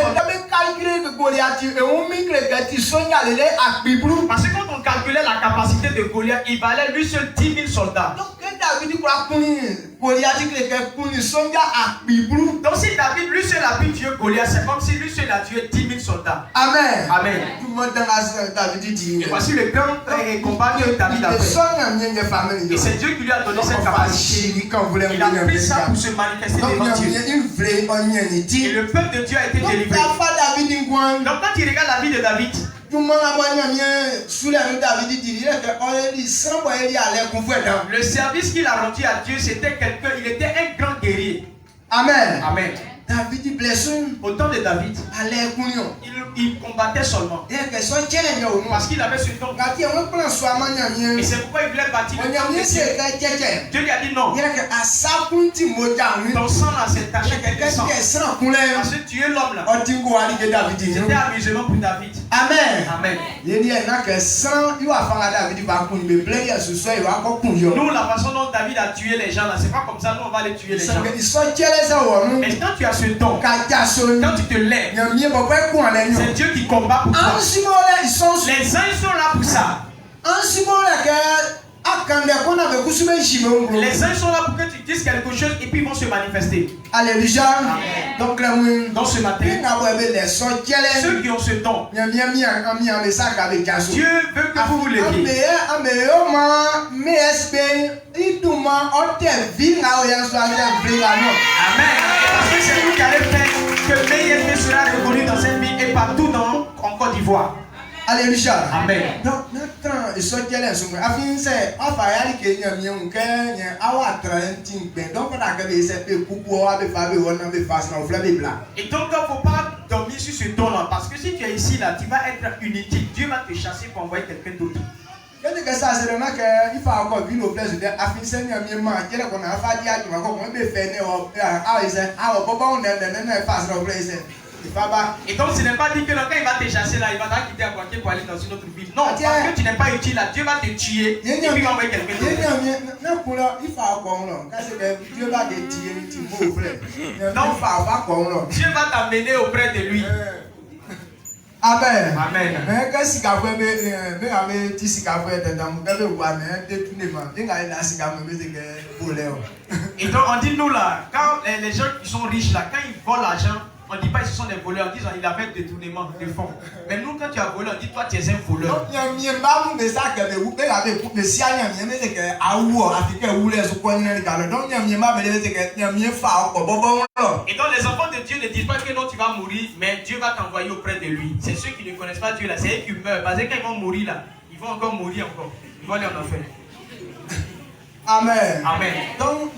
C: Parce que quand on calculait la capacité de Goliath, il valait lui seul 10 000 soldats. Donc si David lui seul a pu tuer Goliath, c'est comme si lui seul a tué 10 000 soldats. Amen. Amen. Et voici le grand combat que David a fait. Et c'est Dieu qui lui a donné cette capacité. Il a pris ça pour se manifester devant Dieu. Et le peuple de Dieu a été délivré. Donc quand tu regardes la vie de David, le service qu'il a rendu à Dieu, c'était quelqu'un, il était un grand guerrier. Amen. Amen. Au temps de David, il combattait seulement. Parce qu'il avait ce don. Et c'est pourquoi il voulait bâtir le temple de Dieu. Dieu lui a dit non. Ton sang là, c'est taché quelque sang. Parce que tu es l'homme là. C'était amusement pour David. Amen. Amen. Nous, la façon dont David a tué les gens là, c'est pas comme ça, nous on va les tuer les gens. Mais quand tu as ce don, quand tu te lèves, c'est Dieu qui combat pour toi. Les uns sont là pour ça. Les uns sont là pour que tu dises quelque chose et puis ils vont se manifester. Alléluia. Donc ce matin, ceux qui ont ce don, Dieu veut que vous vous leviez. Amen. Parce que c'est vous qui allez faire que meilleur sera reconnu dans cette vie et partout en Côte d'Ivoire. Alléluia. Amen. Donc et donc il ne faut pas dormir sur ce don là, parce que si tu es ici là, tu vas être inutile. Dieu va te chasser pour envoyer quelqu'un d'autre. Et donc ce n'est pas dit que quand il va te chasser là, il va quitter à Boaké pour aller dans une autre ville. Non, parce que tu n'es pas utile là, Dieu va te tuer et puis il va envoyer quelqu'un d'autre. Donc Dieu va t'amener auprès de lui. Amen. Amen. Et donc on dit nous là, quand les gens qui sont riches là, quand ils volent l'argent, On ne dit pas que ce sont des voleurs, on dit qu'il a fait détournement de fonds. Mais nous, quand tu as volé, on dit toi tu es un voleur. Et donc les enfants de Dieu ne disent pas que non tu vas mourir, mais Dieu va t'envoyer auprès de lui. C'est ceux qui ne connaissent pas Dieu là, c'est eux qui meurent. Parce que quand ils vont mourir là, ils vont encore mourir encore. Ils vont aller en enfer.
B: Amen.
C: Amen.
B: Donc,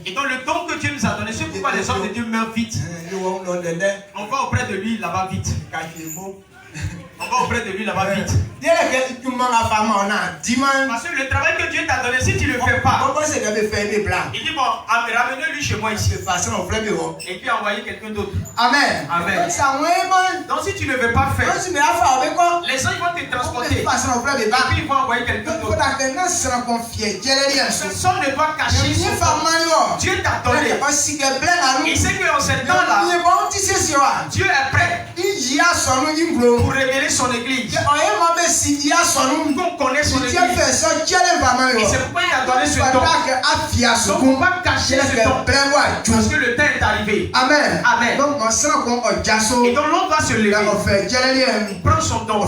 C: et donc le don que Dieu nous a donné, c'est pourquoi les hommes de Dieu meurent vite. On va auprès de lui là-bas vite. On va auprès de lui là-bas vite. Parce que le travail que Dieu t'a donné, si tu ne le fais pas, il dit bon, ramenez-lui chez moi ici. Et puis envoyez quelqu'un d'autre.
B: Amen.
C: Amen. Donc si tu ne veux pas faire, les gens ils vont te transporter. Et puis ils vont envoyer quelqu'un d'autre. Personne ne doit cacher son don. Dieu t'a donné. Et c'est qu'en ce temps-là, Dieu est prêt pour révéler son église. Qu'on connaît son église. Et c'est pourquoi il a donné ce don. Donc on ne va pas cacher ce don. Parce que le temps est arrivé.
B: Amen.
C: Amen. Et donc l'on va se lever. Prends son don.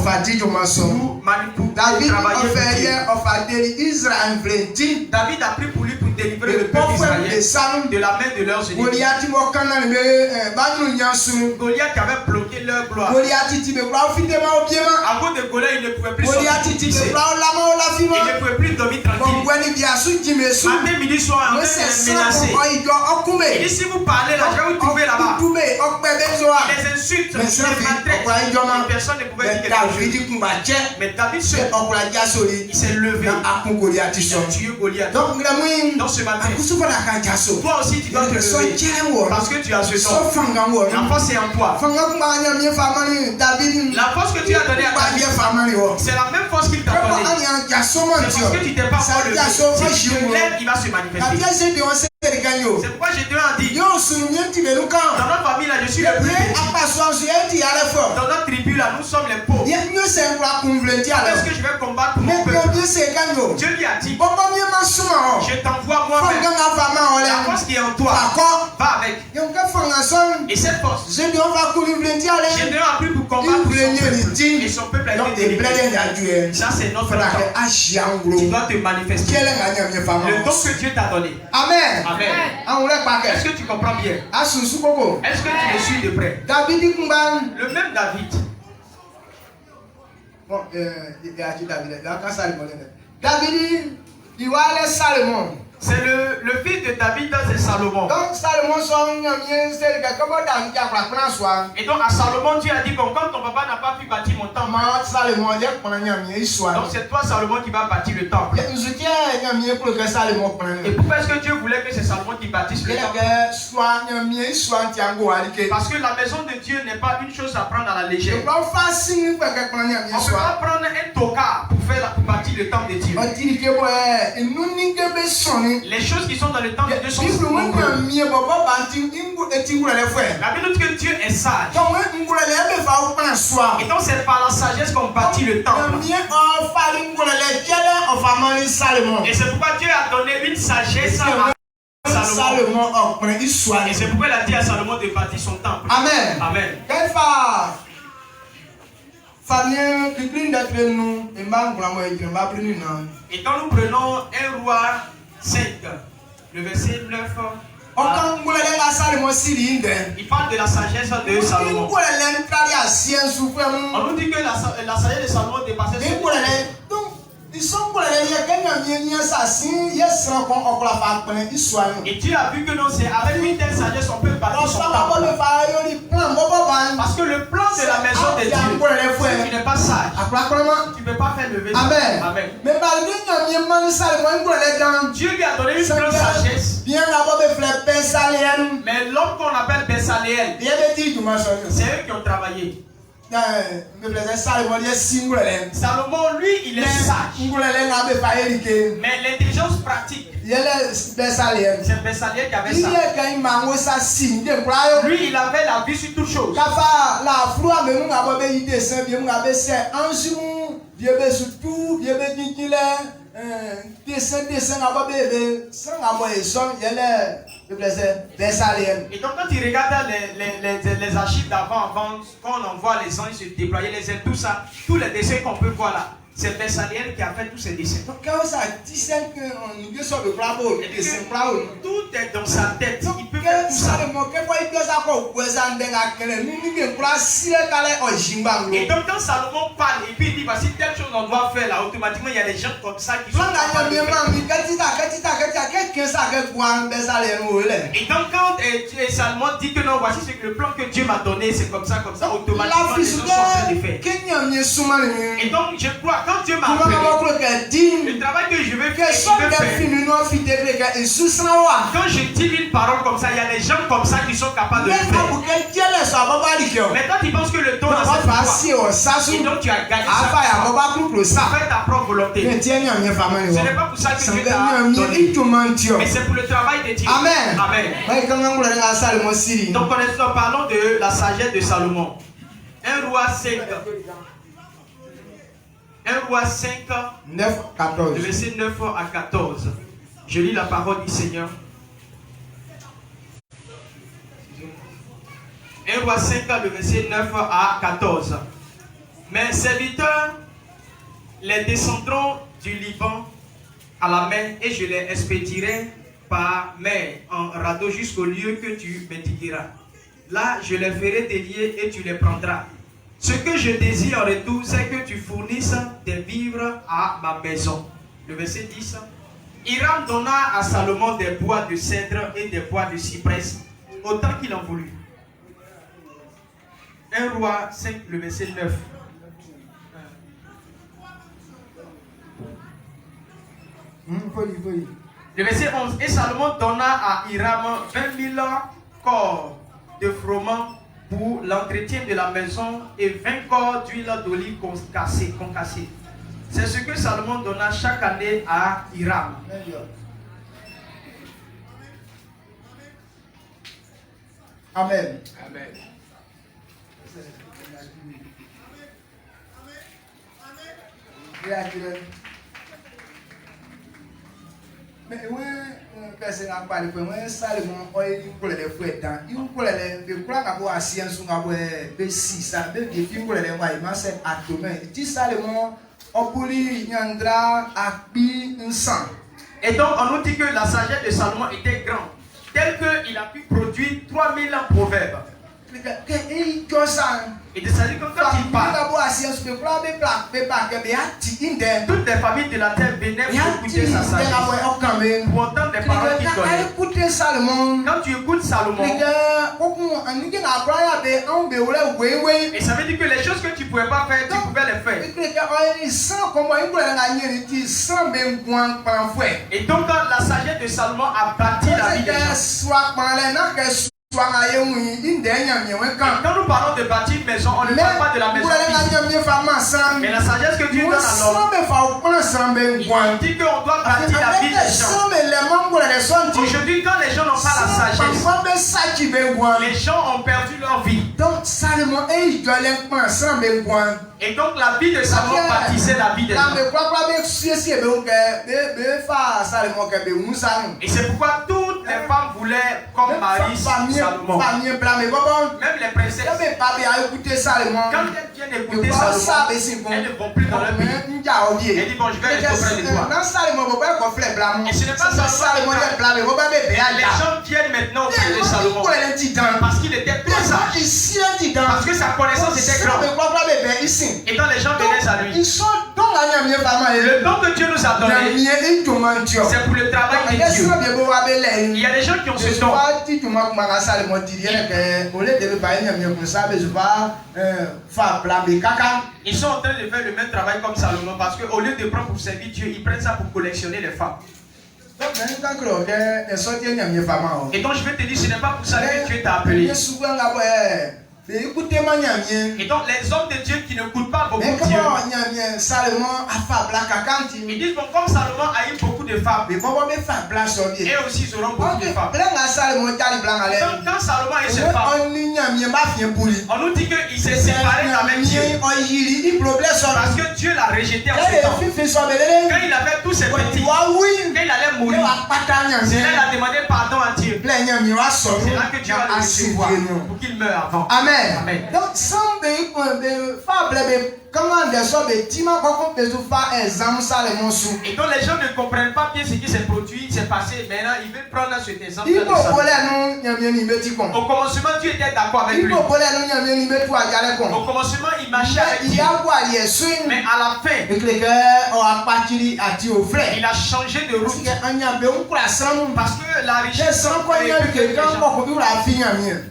C: David a pris pour lui pour délivrer le peuple d'Israël de la main de leurs ennemis. Goliath qui avait bloqué leur gloire. À cause de Goliath, il ne pouvait plus sortir. Il ne pouvait plus dormir tranquille. Matin, midi, soir, on est menacé. Il dit si vous parlez là, je vais vous trouver là-bas. Il les insulte, il les maltraite. Personne ne pouvait dire quelque chose. Mais David seul, il s'est levé. Il a tué Goliath. Donc ce matin, toi aussi tu dois te lever. Parce que tu as ce don. La force est en toi. La force que tu as donnée à David, c'est la même force qu'il t'a donnée. C'est parce que tu t'es pas encore levé. Si tu te lèves, il va se manifester. C'est pourquoi je te dis, dans notre famille là, je suis le plus petit. Dans notre tribu là, nous sommes les pauvres. Est-ce que je vais combattre mon peuple? Dieu lui a dit, je t'envoie moi-même. La force qui est en toi, va avec. Et cette force, je lui ai appris pour combattre et son peuple a été délivré. Ça c'est notre temps. Tu dois te manifester. Le don que Dieu t'a donné.
B: Amen.
C: Amen. Est-ce que tu comprends bien? Est-ce que tu me suis de près? Le même David. C'est le fils de David, c'est Salomon.
B: Donc Salomon
C: et donc à Salomon, Dieu a dit bon, quand ton papa n'a pas pu bâtir mon temple, donc c'est toi Salomon qui va bâtir le temple. Et pourquoi est-ce que Dieu voulait que c'est Salomon qui bâtisse le temple? Parce que la maison de Dieu n'est pas une chose à prendre à la légère. On ne peut pas prendre un tocard pour bâtir le temple de Dieu. Les choses qui sont dans le temple de Dieu sont nombreuses. La Bible dit que Dieu est sage. Et donc c'est par la sagesse qu'on bâtit le temple. Et c'est pourquoi Dieu a donné une sagesse à Salomon. Et c'est pourquoi il a dit à Salomon de bâtir son temple.
B: Amen.
C: Amen. Et quand nous prenons 1 Roi 5, le verset 9, il parle de la sagesse de Salomon. On nous dit que la sagesse de Salomon dépassait ce monde. Et Dieu a vu que non, c'est avec une telle sagesse on peut bâtir son temple. Parce que le plan de la maison de Dieu, si tu n'es pas sage, tu ne peux pas faire lever.
B: Amen.
C: Amen.
B: Mais
C: Dieu lui a donné une grande sagesse. Mais l'homme qu'on appelle Bezaleel, c'est eux qui ont travaillé. Salomon, lui, il est sage. Mais l'intelligence pratique, c'est Bezaleel qui avait ça. Lui, il avait la vue sur toute chose. Et donc quand tu regardes les archives d'avant, quand on en voit les anges se déployer, les ailes, tout ça, tous les dessins qu'on peut voir là, c'est Bessaliel qui a fait tous ces dessins. Tout est dans sa tête. Il peut faire tout ça. Et donc quand Salomon parle et puis il dit voici telle chose on doit faire là, automatiquement il y a des gens comme ça qui sont capables de faire. Et donc quand Salomon dit que non, voici le plan que Dieu m'a donné, c'est comme ça, automatiquement les gens sont en train de faire. Et donc je crois quand Dieu m'a appelé, le travail que je vais faire, quand je dis une parole comme ça, il y a des gens comme ça qui sont capables de le faire. Maintenant tu penses que le ton a cette foi. Et donc tu as gagné ça. Fais ta propre volonté. Ce n'est pas pour ça que Dieu t'a donné. Mais c'est pour le travail de Dieu.
B: Amen.
C: Amen. Donc parlons de la sagesse de Salomon. 1 Roi 5. 1 Roi 5,
B: 9, 14.
C: Le verset 9 à 14. Je lis la parole du Seigneur. 1 Roi 5, le verset 9 à 14. Mes serviteurs les descendront du Liban à la mer et je les expédierai par mer en radeau jusqu'au lieu que tu m'indiqueras. Là, je les ferai délier et tu les prendras. Ce que je désire en retour, c'est que tu fournisses des vivres à ma maison. Le verset 10. Hiram donna à Salomon des bois de cèdre et des bois de cyprès, autant qu'il en voulut. 1 Roi 5, le verset 9. Le verset 11. Et Salomon donna à Hiram 20 000 corps de froment pour l'entretien de la maison et 20 corps d'huile d'olive concassée. C'est ce que Salomon donna chaque année à Hiram.
B: Amen.
C: Amen.
B: Mais oui, personne n'a pas de problème. Salomon, il faut les fouetter dans. Il faut les croire qu'à la science ou à la ça veut dire qu'il faut les voir. Il m'a fait atomer. Si Salomon, on pourrait y andra à pi un sang.
C: Et donc on nous dit que la sagesse de Salomon était grande, tel qu'il a pu produire 3000 proverbes. Et de ça dit que quand il parle, toutes les familles de la terre venaient pour écouter sa sagesse, pour entendre les paroles qu'il donnait. Quand tu écoutes Salomon, et ça veut dire que les choses que tu ne pouvais pas faire, tu pouvais les faire. Et donc quand la sagesse de Salomon a bâti la vie des gens. Quand nous parlons de bâtir une maison, on ne parle pas de la maison physique. Mais la sagesse que Dieu donne à l'homme, il dit qu'on doit bâtir la vie des gens. Aujourd'hui, quand les gens n'ont pas la sagesse, les gens ont perdu leur vie. Et donc la vie de Salomon bâtissait la vie des gens. Et c'est pourquoi toutes les femmes voulaient comme mari Salomon. Même les princesses. Quand elles viennent écouter Salomon, elles ne vont plus dans leur pays. Elles disent bon, je vais rester auprès de toi. Et ce n'est pas Salomon. Les gens viennent maintenant auprès de Salomon parce qu'il était plus sage. Parce que sa connaissance était grande. Et quand les gens venaient à lui, le don que Dieu nous a donné, c'est pour le travail de Dieu. Il y a des gens qui ont ce don. Ils sont en train de faire le même travail comme Salomon parce qu'au lieu de prendre pour servir Dieu, ils prennent ça pour collectionner les femmes. Et donc je vais te dire, ce n'est pas pour ça que Dieu t'a appelé. Et donc les hommes de Dieu qui n'écoutent pas beaucoup Dieu, ils disent bon, comme Salomon a eu beaucoup de femmes, et aussi ils auront beaucoup de femmes. Quand Salomon a eu ses femmes, on nous dit qu'il s'est séparé quand même. Dieu. Parce que Dieu l'a rejeté en ce temps. Quand il avait tous ses petits, quand il allait mourir, c'est là qu'il a demandé pardon à Dieu. C'est là que Dieu va le recevoir pour qu'il meure avant.
B: Amen.
C: Amen.
B: Donc, sans comment des sortes de timans qu'on peut faire exemple ça les monsous.
C: Et donc les gens ne comprennent pas bien ce qui s'est produit, s'est passé. Maintenant, ils veulent prendre cet exemple. Au commencement, Dieu était d'accord avec lui. Au commencement, il marchait avec Dieu. Mais à la fin, il a changé de route. Parce que la richesse,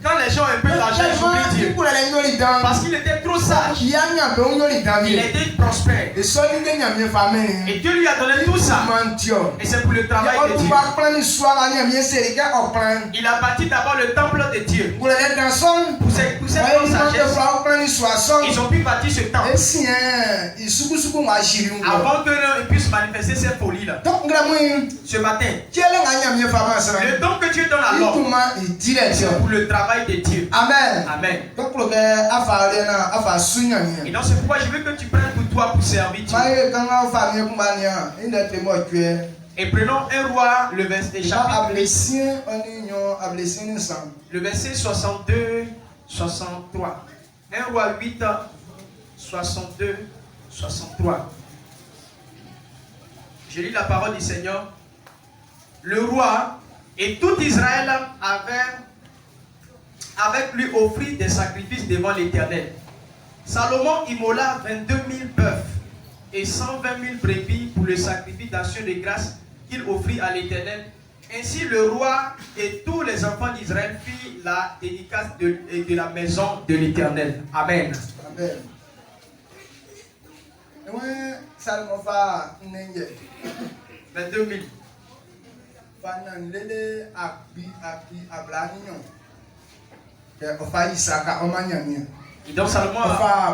C: quand les gens ont un peu d'argent, ils oublient Dieu. Parce qu'il était trop sage. Il était prospère. Et Dieu lui a donné tout ça. Et c'est pour le travail de Dieu. Il a bâti d'abord le temple de Dieu. Pour cette grande sagesse, ils ont pu bâtir ce temple. Avant qu'ils puissent manifester cette folie-là. Ce matin, le don que Dieu donne à l'homme, c'est pour le travail de Dieu.
B: Amen.
C: Amen. Et donc c'est pourquoi je veux que tu prennes pour toi pour servir Dieu. Et prenons un roi, le verset chapitre, le verset 62, 63. Un roi 8, 62, 63. Je lis la parole du Seigneur. Le roi et tout Israël avec lui offrit des sacrifices devant l'Éternel. Salomon immola 22 000 bœufs et 120 000 brebis pour le sacrifice d'action de grâce qu'il offrit à l'Éternel. Ainsi le roi et tous les enfants d'Israël firent la dédicace de la maison de l'Éternel. Amen.
B: Amen. Salomon va
C: 22 000. Et donc Salomon a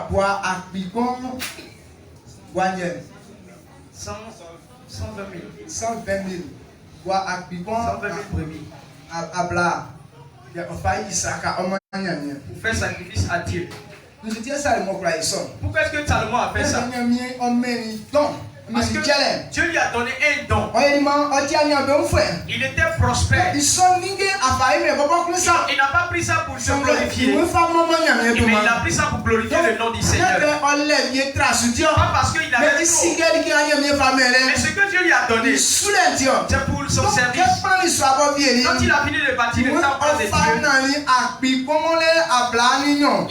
C: 120 000 brebis pour faire sacrifice à Dieu. Pourquoi est-ce que Salomon a fait ça? Parce que Dieu lui a donné un don. Il était prospère. Il n'a pas pris ça pour se glorifier. Mais il a pris ça pour glorifier le nom du Seigneur. Pas parce qu'il avait trop. Mais ce que Dieu lui a donné, c'est pour son service. Quand il a fini de bâtir le temple de Dieu,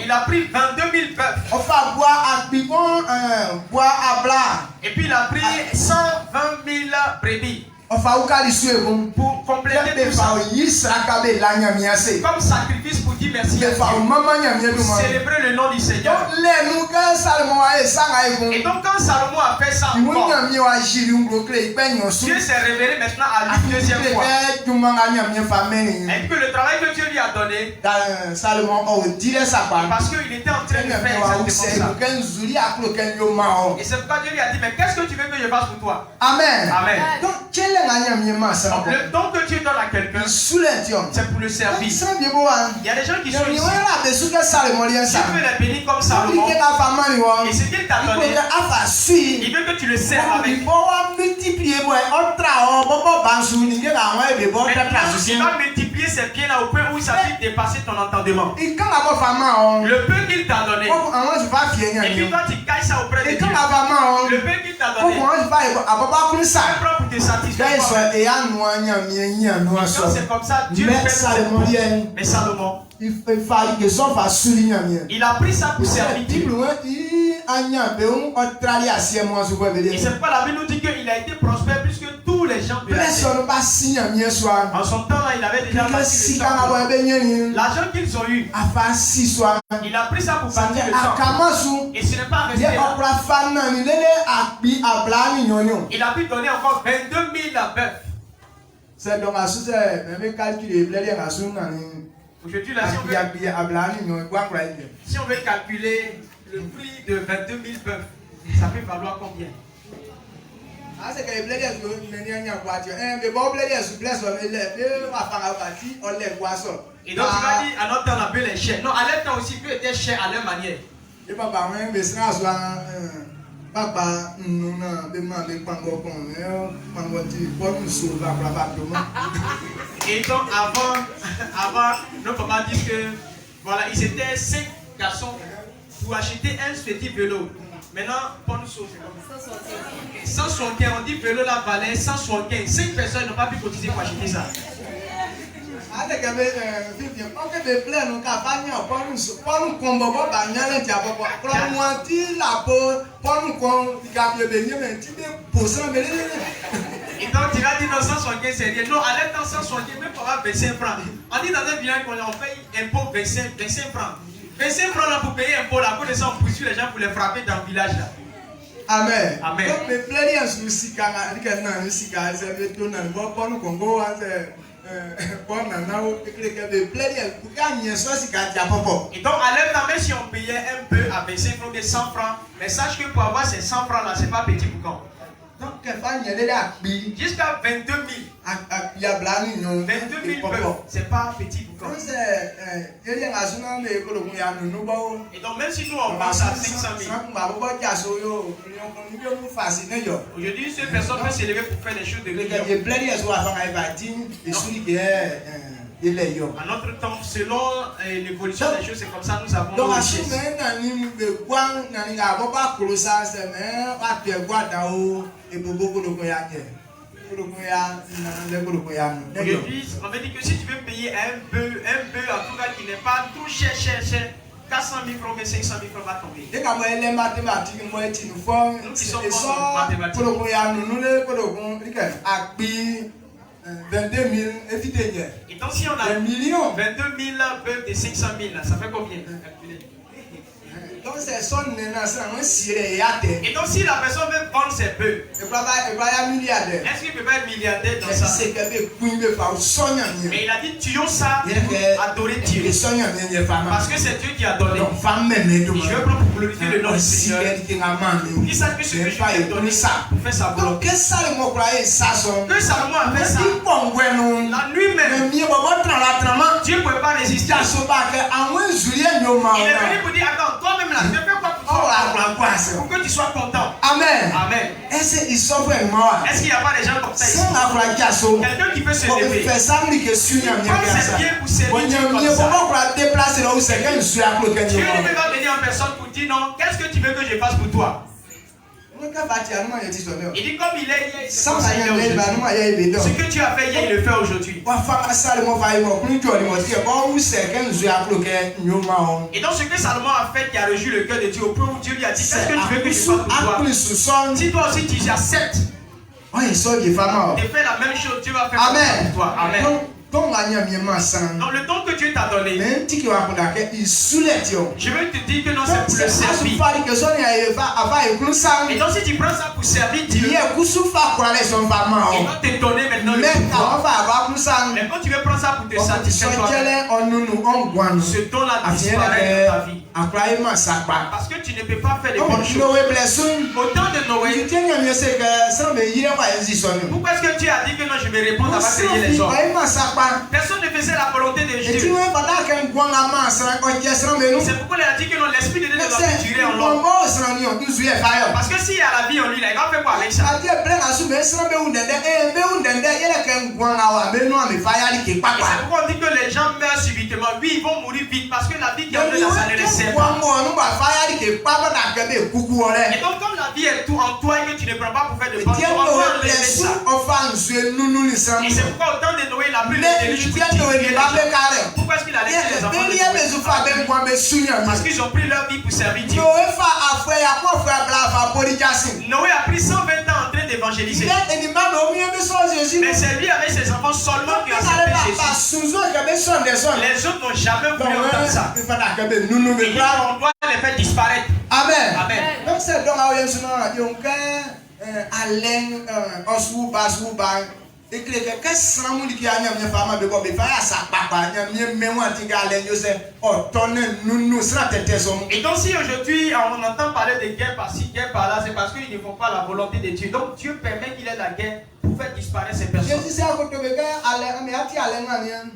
C: il a pris 22 000 bœufs. Et puis il a pris 120 000 brebis. Pour compléter tout ça. Comme sacrifice pour dire merci à Dieu. Pour célébrer le nom du Seigneur. Et donc quand Salomon a fait ça encore, Dieu s'est révélé maintenant à lui deuxième fois. Et que le travail que Dieu lui a donné, parce qu'il était en train de faire exactement ça. Et c'est pourquoi Dieu lui a dit, mais qu'est-ce que tu veux que je fasse pour toi?
B: Amen.
C: Amen.
B: Donc,
C: donc, le don que Dieu donne à quelqu'un, c'est pour le service. Il y a des gens qui sont ici. Dieu veut les bénir comme Salomon. Et ce qu'il t'a donné, il veut que tu le serves avec. Il va multiplier ses pieds là au point où ça peut dépasser ton entendement. Le peu qu'il t'a donné, et puis toi tu caches ça auprès de Dieu. Le peu qu'il t'a donné, tu prends pour te satisfaire. C'est comme ça, Dieu fait Salomon. Mais Salomon, il a pris ça pour servir Dieu. Et c'est pourquoi la Bible nous dit qu'il a été prospère plus que tous les gens de la terre. En son temps là, il avait déjà bâti le temple. L'argent qu'ils ont eu, il a pris ça pour bâtir le temple. Et ce n'est pas resté là. Il a pu donner encore 22 000 bœufs.
B: C'est donc
C: aujourd'hui là, si on veut calculer le prix de 22 000 bœufs, ça peut valoir combien? Et donc tu vas dire, à notre temps, la belle est chère. Non, à leur temps aussi, peu était cher à leur manière.
B: Et papa, mais ça soit papa, nous n'avons pas de pango comme pango de bonne soupe à papa.
C: Et donc avant, nos papas disent que voilà, ils étaient 5 garçons pour acheter un petit vélo. Maintenant, pour nous sauver. 175, on dit vélo la valait 175. 5 personnes n'ont pas pu cotiser pour acheter ça.
B: Avec des plaies, nous avons pour nous combattre,
C: et donc, tu vas dire dans 175, c'est rien. Non, à l'aide dans 175, même pour avoir 25 francs. On dit dans un village qu'on paye impôt 25 francs. 25 francs là pour payer impôt là, pour les gens poursuivre les gens pour les frapper dans le village là.
B: Amen.
C: Amen.
B: Donc, les plaies, nous sommes
C: et donc à l'aide, même si on payait un peu à 25 francs, 100 francs, mais sache que pour avoir ces 100 francs là, c'est pas petit boucan.
B: Donc,
C: jusqu'à 22 000. 22 000 bœufs, c'est pas petit boucan. Et donc même si nous on pense à 500 000, aujourd'hui ces personnes peuvent s'élever pour faire des choses de millions. À notre temps, selon l'évolution des choses, c'est comme ça nous avons nos richesses. Aujourd'hui, on veut dire que si tu veux payer un bœuf en tout cas qui n'est pas tout cher, 400 000 francs, mais 500 000 francs va tomber. Nous qui sommes bons en mathématiques.
B: 22 000
C: et donc si on a 22 000 bœufs de 500 000, ça fait combien?
B: Donc c'est son
C: et donc si la personne veut vendre ses bœufs, est-ce qu'il peut pas être milliardaire dans ça? Mais il a dit tu as ça pour adorer Dieu. Parce que c'est Dieu qui a donné. Je veux prendre pour glorifier le nom du Seigneur. Il savent que ce que je vais donner ça pour faire sa volonté. Que Salomon a fait ça la nuit même. Dieu ne pouvait pas résister. Il est venu pour dire attends, toi-même là, tu fais quoi pour que tu sois content?
B: Amen.
C: Amen.
B: Est-ce qu'il
C: n'y a pas des gens comme ça ici? Quelqu'un qui peut se lever. Prends ses pieds pour servir Dieu comme ça. Dieu ne peut pas venir en personne pour dire non, qu'est-ce que tu veux que je fasse pour toi? Il dit comme il est hier, c'est comme ça il est aujourd'hui. Ce que tu as fait hier, il le fait aujourd'hui. Et donc ce que Salomon a fait qui a réjoui le cœur de Dieu, au point où Dieu lui a dit qu'est-ce que tu veux que je fasse pour toi? Si toi aussi tu acceptes de faire la même chose, Dieu va faire pour toi. Amen. Donc le don que Dieu t'a donné, je veux te dire que non, c'est pour le servir. Et donc si tu prends ça pour servir Dieu, il va te donner maintenant le pouvoir. Mais quand tu veux prendre ça pour te satisfaire toi-même, ce don-là disparaît de ta vie. Parce que tu ne peux pas faire de bonnes choses. Au temps de Noé, pourquoi est-ce que Dieu a dit que non, je vais répondre avant de créer les hommes? Personne ne faisait la volonté de Dieu. C'est pourquoi il a dit que non, l'esprit de Dieu doit durer en l'homme. Parce que s'il y a la vie en lui, là, il va faire quoi avec ça? C'est pourquoi on dit que les gens meurent subitement. Oui, ils vont mourir vite parce que la vie qui est en eux, ça ne les sert pas. Et donc, comme la vie est tout en toi et que tu ne prends pas pour faire de bonnes choses, on va enlever ça. Et c'est pourquoi au temps de Noé, il a pris le déluge. Pourquoi est-ce qu'il a laissé les enfants de Noé? Parce qu'ils ont pris leur vie pour servir Dieu. Noé a pris 120 ans en train d'évangéliser. Mais c'est lui avec ses enfants seulement qui a accepté Jésus. Les autres n'ont jamais voulu entendre ça. Et là, on doit les faire disparaître.
B: Amen.
C: Amen.
B: Donc c'est donc Alain et que
C: et donc si aujourd'hui on entend parler de guerre par-ci, guerre par-là, c'est parce qu'ils ne font pas la volonté de Dieu. Donc Dieu permet qu'il ait la guerre pour faire disparaître ces personnes.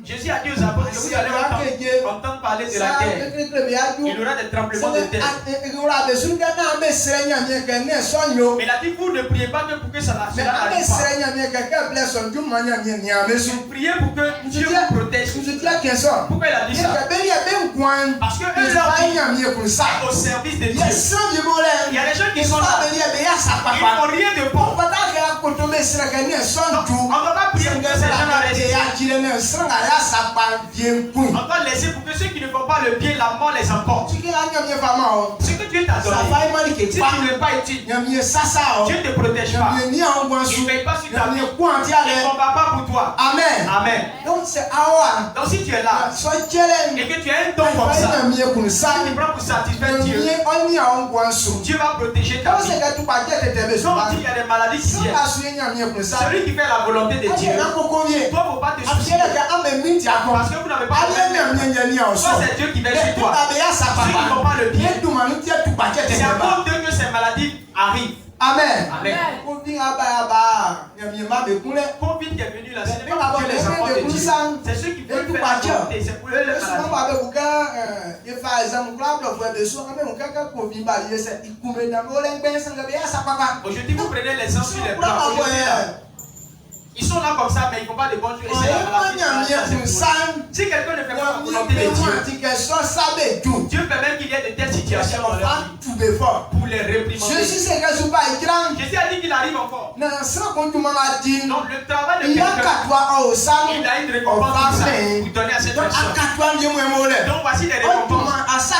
C: Jésus a dit aux apôtres que vous allez entendre parler de la guerre. Il y aura des tremblements de terre. Mais il a dit vous ne priez pas que pour que cela n'arrive pas. Vous priez pour que Dieu vous protège. Pourquoi il a dit ça? Parce que eux leur dit au service de Dieu. Il y a des gens qui sont là. Ils n'ont rien de bon. On ne peut pas prier pour que ces gens restent. On doit laisser pour que ceux qui ne font pas le bien, la mort les emporte. Ce que Dieu t'a donné, si tu ne l'as pas utile, Dieu ne te protège pas. Il ne veille pas sur ta vie. Il ne combat pas pour toi. Amen. Amen. Donc si tu es là et que tu as un don comme ça, si tu prends pour satisfaire Dieu, Dieu va protéger ta vie. Donc il y a des maladies qui viennent. Celui qui fait la volonté de Dieu, toi il ne faut pas te soucier. Parce que vous n'avez pas de soit c'est Dieu qui veille sur toi. Ceux qui ne font pas le bien, c'est à cause d'eux que ces maladies arrivent. Amen. Amen. Covid qui est venu là, ce n'est pas pour les enfants de Dieu. C'est ceux qui veulent faire la volonté, c'est pour eux les maladies. Aujourd'hui, vous prenez les gens sur les plans. Ils sont là comme ça, mais ils ne font pas de bonnes choses. Et c'est la maladie. Si quelqu'un ne fait pas la volonté de Dieu, Dieu permet qu'il y ait de telles situations dans leur vie pour les réprimander. Jésus a dit qu'il arrive encore. Donc le travail de quelqu'un, il a une récompense pour ça, pour donner à cette personne. Donc voici les récompenses.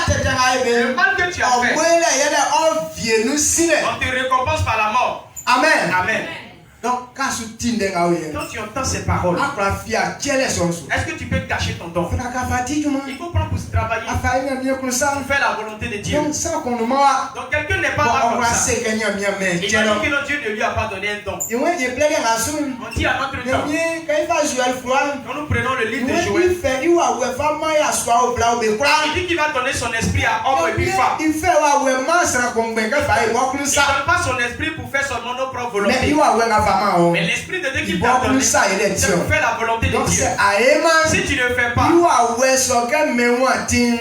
C: Le mal que tu as fait, on te récompense par la mort. Amen. Amen. Donc, quand tu entends ces paroles, est-ce que tu peux cacher ton don? Il faut prendre pour travailler, pour faire la volonté de Dieu. Donc, quelqu'un n'est pas là comme ça. Il a dit que notre Dieu ne lui a pas donné un don. On dit à notre temps, quand nous prenons le livre de Joël, il dit qu'il va donner son esprit à homme et puis femme. Il ne donne pas son esprit pour faire son nos propres volontés. Mais l'esprit de Dieu qui t'a donné, c'est pour faire la volonté de Dieu. Si tu ne le fais pas,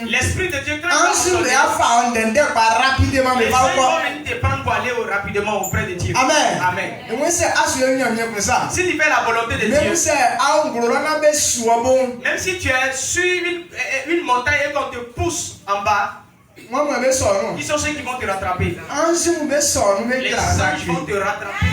C: l'esprit de Dieu, quand il va te prendre pour aller rapidement auprès de Dieu. Amen. Amen. Si tu fais la volonté de Dieu, même si tu es sur une montagne et qu'on te pousse en bas, qui sont ceux qui vont te rattraper? Les anges vont te rattraper.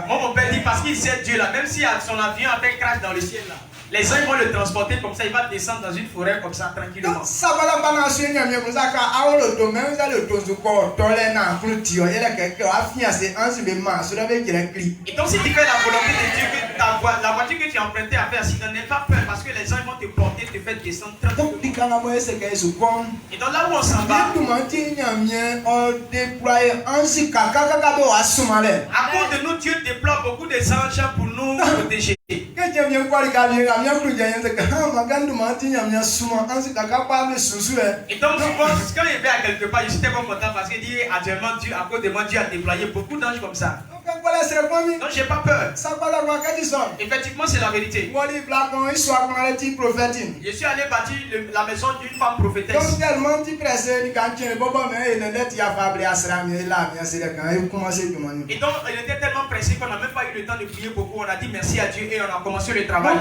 C: Mon père dit parce qu'il sait Dieu là, même si son avion a fait crash dans le ciel là, les gens vont le transporter comme ça, il va descendre dans une forêt comme ça tranquillement. Et donc si tu fais la volonté de Dieu, que la voiture que tu as empruntée a fait accident, n'aie pas peur parce que les gens vont te porter, te faire descendre tranquillement. Et donc là où on s'en va, à cause de nous, Dieu déploie beaucoup de anges pour nous protéger. Et donc quand il va à quelque part, je suis tellement content parce qu'il dit actuellement Dieu, à cause de moi, Dieu a déployé beaucoup d'anges comme ça. Donc j'ai pas peur. Effectivement, c'est la vérité. Je suis allé bâtir la maison d'une femme prophétesse. Et donc il était tellement pressé qu'on n'a même pas eu le temps de prier beaucoup. On a dit merci à Dieu et on a commencé le travail.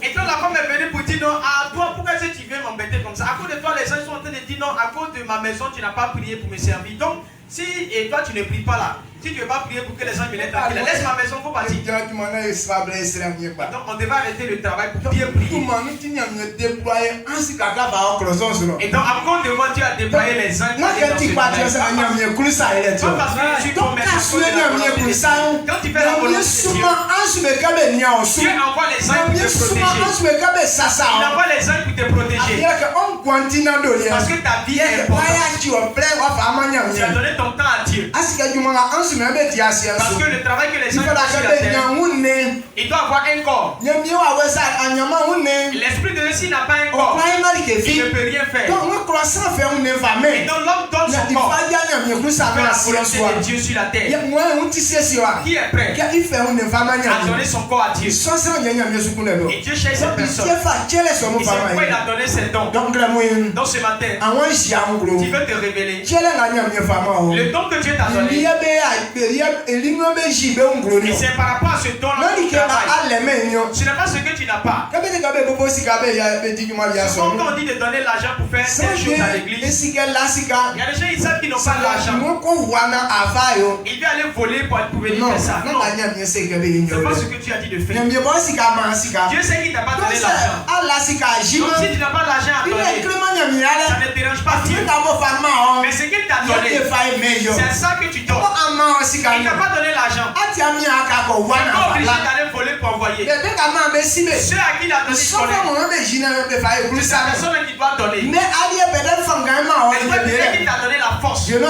C: Et donc la femme est venue pour dire non, à toi, pourquoi est-ce que tu viens m'embêter comme ça? À cause de toi, les gens sont en train de dire non, à cause de ma maison, tu n'as pas prié pour me servir. Donc, Si et toi tu ne pries pas là, si tu ne veux pas prier pour que les gens me laissent tranquille, laisse ma maison, faut partir. Donc on devait arrêter le travail pour bien prier. Et donc encore devant Dieu a déployé les anges. Quand tu fais la volonté de Dieu envoie les anges pour te protéger. Il envoie les anges pour te protéger. Parce que ta vie est importante. Tu as donné ton temps à Dieu. Parce que le travail que les gens font sur la terre, il doit avoir un corps. L'esprit de Dieu, s'il n'a pas un corps, il ne peut rien faire. Et donc l'homme donne son corps pour faire la volonté de Dieu sur la terre. Qui est prêt à donner son corps à Dieu? Et Dieu cherche cette personne. Et c'est pourquoi il a donné ses dons. Donc ce matin, tu veux te révéler. Le don que Dieu t'a donné. Et c'est par rapport à ce don-là que tu travailles. Ce n'est pas ce que tu n'as pas. Souvent quand on dit de donner l'argent pour faire quelque chose à l'église, il y a des gens ils savent qu'ils n'ont pas l'argent. Il veut aller voler pour venir faire ça. Non, c'est pas ce que tu as dit de faire. Dieu sait qu'il t'a pas donné l'argent. Donc si tu n'as pas l'argent à donner, ça ne te dérange pas Dieu. Mais ce qu'il t'a donné, c'est ça que tu donnes. Il t'a pas donné l'argent. Tu n'es pas obligé d'aller voler pour envoyer. Ceux à qui il a donné, c'est la personne qui doit donner. Mais peut-être qu'il t'a donné la force. Il t'a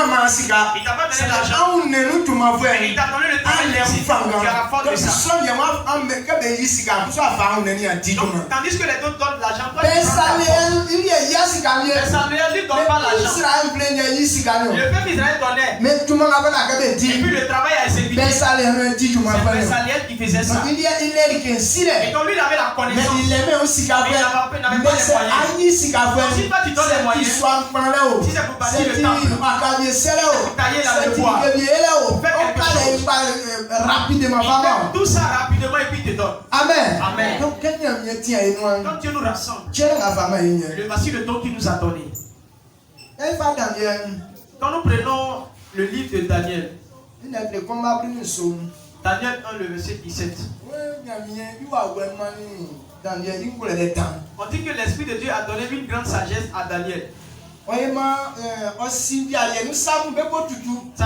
C: pas donné l'argent. Il t'a donné le travail physique. Tu as la force de ça. Donc, tandis que les autres donnent l'argent, toi tu prends la force. Mais Samuel lui donne pas l'argent. Le peuple Israël donnait. Et puis le travail a exécuté. C'est Bessaliel qui faisait ça. Et donc lui il avait la connaissance. Mais il n'avait pas les moyens. Si toi tu donnes les moyens, si c'est pour bâtir le temple, pour tailler la mémoire, faire quelque chose, il fait tout ça rapidement et puis il te donne. Amen. Amen. Quand Dieu nous rassemble, voici le don qu'il nous a donné. Quand nous prenons le livre de Daniel, Daniel 1, le verset 17. On dit que l'Esprit de Dieu a donné une grande sagesse à Daniel. Ça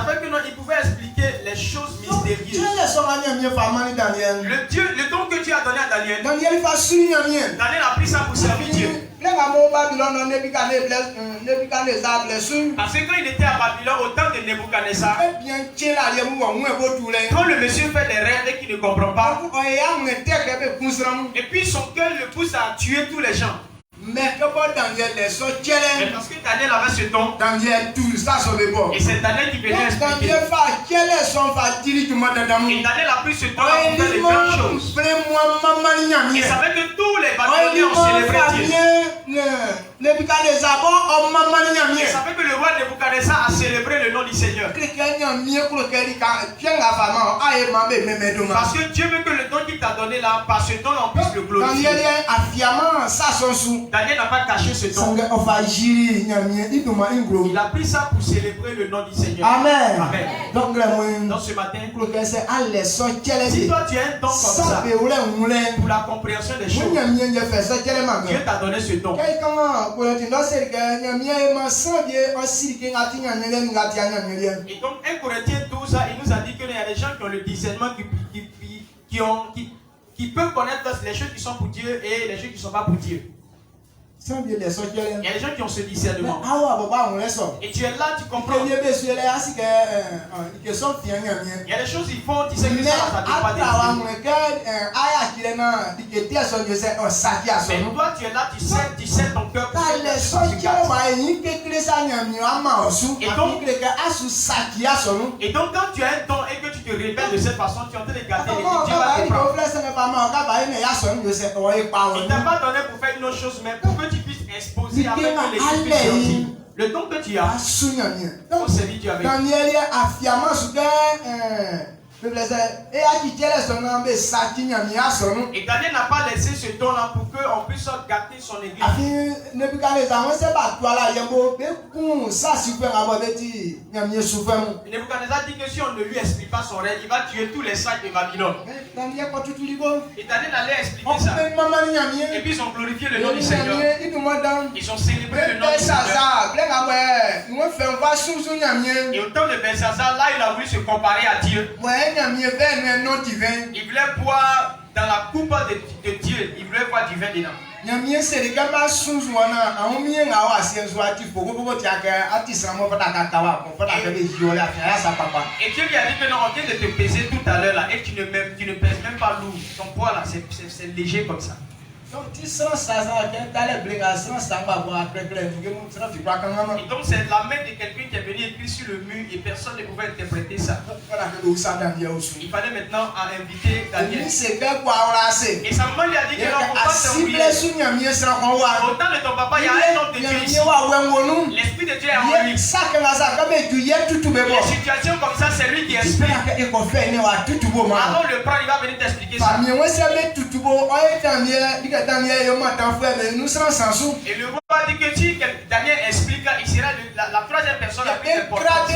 C: fait que non, il pouvait expliquer les choses mystérieuses. Le don que Dieu a donné à Daniel, Daniel a pris ça pour servir Dieu. Parce que quand il était à Babylone, au temps de Nebuchadnezzar, quand le monsieur fait des rêves et qu'il ne comprend pas, et puis son cœur le pousse à tuer tous les gens. Mais parce que Daniel avait ce don, et c'est Daniel qui venait expliquer. Et Daniel a pris ce don pour faire de grandes choses. Il savait que tous les Babyloniens ont célébré Dieu. Il savait que le roi Nebuchadnezzar a célébré le nom du Seigneur. Parce que Dieu veut que le don qu'il t'a donné là, par ce don on puisse le glorifier. Daniel n'a pas caché ce don. Il a pris ça pour célébrer le nom du Seigneur. Amen. Amen. Donc ce matin, si toi tu as un don comme ça, pour la compréhension des choses, Dieu t'a donné ce don. Et donc 1 Corinthiens 12, il nous a dit qu'il y a des gens qui ont le discernement, qui peuvent connaître les choses qui sont pour Dieu et les choses qui ne sont pas pour Dieu. Il y a des gens qui ont ce discernement. Et tu es là, tu comprends. Il y a des choses qu'ils font, tu sais que ça ne dépend pas de Dieu. Mais toi, tu es là, tu sais ton cœur. Et donc, quand tu as un don et que tu te rebelles de cette façon, tu es en train de gâter les Dieu va te prendre. Il ne t'a pas donné pour faire une autre chose, mais pour que tu puisses exposer avec les choses qui sortir. Le don que tu as, on s'est dit Dieu avec.
B: Et
C: Daniel n'a pas laissé ce don-là pour qu'on puisse gâter son église. Nebuchadnezzar dit que si on ne lui explique pas son rêve, il va tuer tous les sages de Babylone. Et Daniel allait expliquer ça. Et puis ils ont glorifié le nom du Seigneur. Ils ont célébré le nom du Seigneur. Et au temps de Belshazzar, là il a voulu se comparer à Dieu. Il voulait boire dans la coupe de Dieu. Il voulait boire du vin dedans. Et Dieu lui a dit que non, on vient de te peser tout à l'heure là et tu ne pèses même pas lourd. Ton poids là, c'est léger comme ça.
B: Donc c'est la
C: main de quelqu'un qui est venu écrire sur le mur et personne ne pouvait interpréter ça. Il fallait maintenant inviter Daniel. Et sa maman lui a dit que non, on va t'envoyer. Au temps de ton papa, il y a un homme de Dieu ici. L'esprit de Dieu est en lui. Les situations comme ça, c'est lui qui explique. Avant le prendre, il va venir t'expliquer ça. Et le roi dit que si Daniel explique, il sera la troisième personne la plus importante.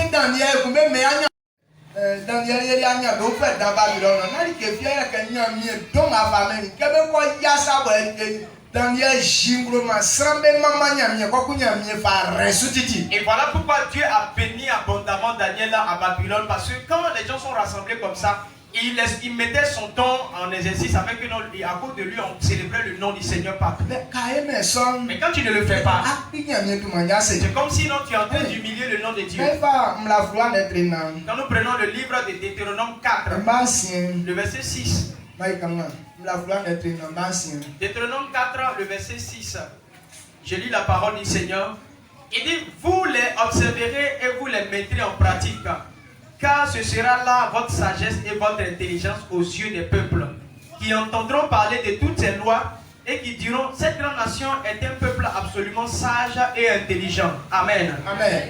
C: Et voilà pourquoi Dieu a béni abondamment Daniel à Babylone, parce que quand les gens sont rassemblés comme ça, il mettait son don en exercice avec eux, et à cause de lui, on célébrait le nom du Seigneur partout. Mais quand tu ne le fais pas, c'est comme si non, tu es en train d'humilier le nom de Dieu. Quand nous prenons le livre de Deutéronome 4, le verset 6. Deutéronome 4, le verset 6. Je lis la parole du Seigneur. Il dit, vous les observerez et vous les mettrez en pratique. Car ce sera là votre sagesse et votre intelligence aux yeux des peuples, qui entendront parler de toutes ces lois et qui diront, cette grande nation est un peuple absolument sage et intelligent. Amen. Amen.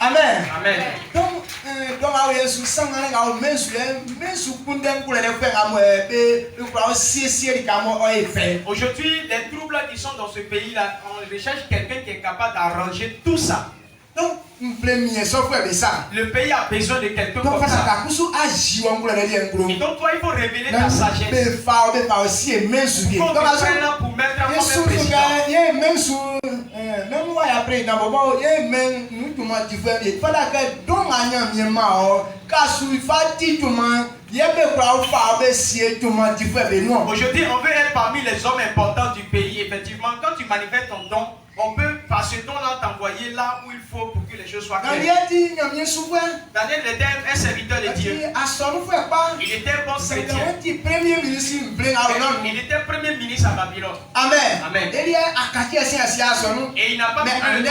B: Amen.
C: Amen. Aujourd'hui, les troubles qui sont dans ce pays-là, on recherche quelqu'un qui est capable d'arranger tout ça.
B: Donc,
C: le pays a besoin de quelqu'un comme ça. Et donc, toi, il faut révéler ta sagesse. Pour mettre en Aujourd'hui, on veut être parmi les hommes importants du pays. Effectivement, quand tu manifestes ton don, on peut, par ce don-là, t'envoyer là où il faut pour que les choses soient claires. Daniel était un serviteur de Dieu. Il était un bon chrétien. Il était premier ministre à Babylone.
B: Amen.
C: Amen. Et il n'a pas pu le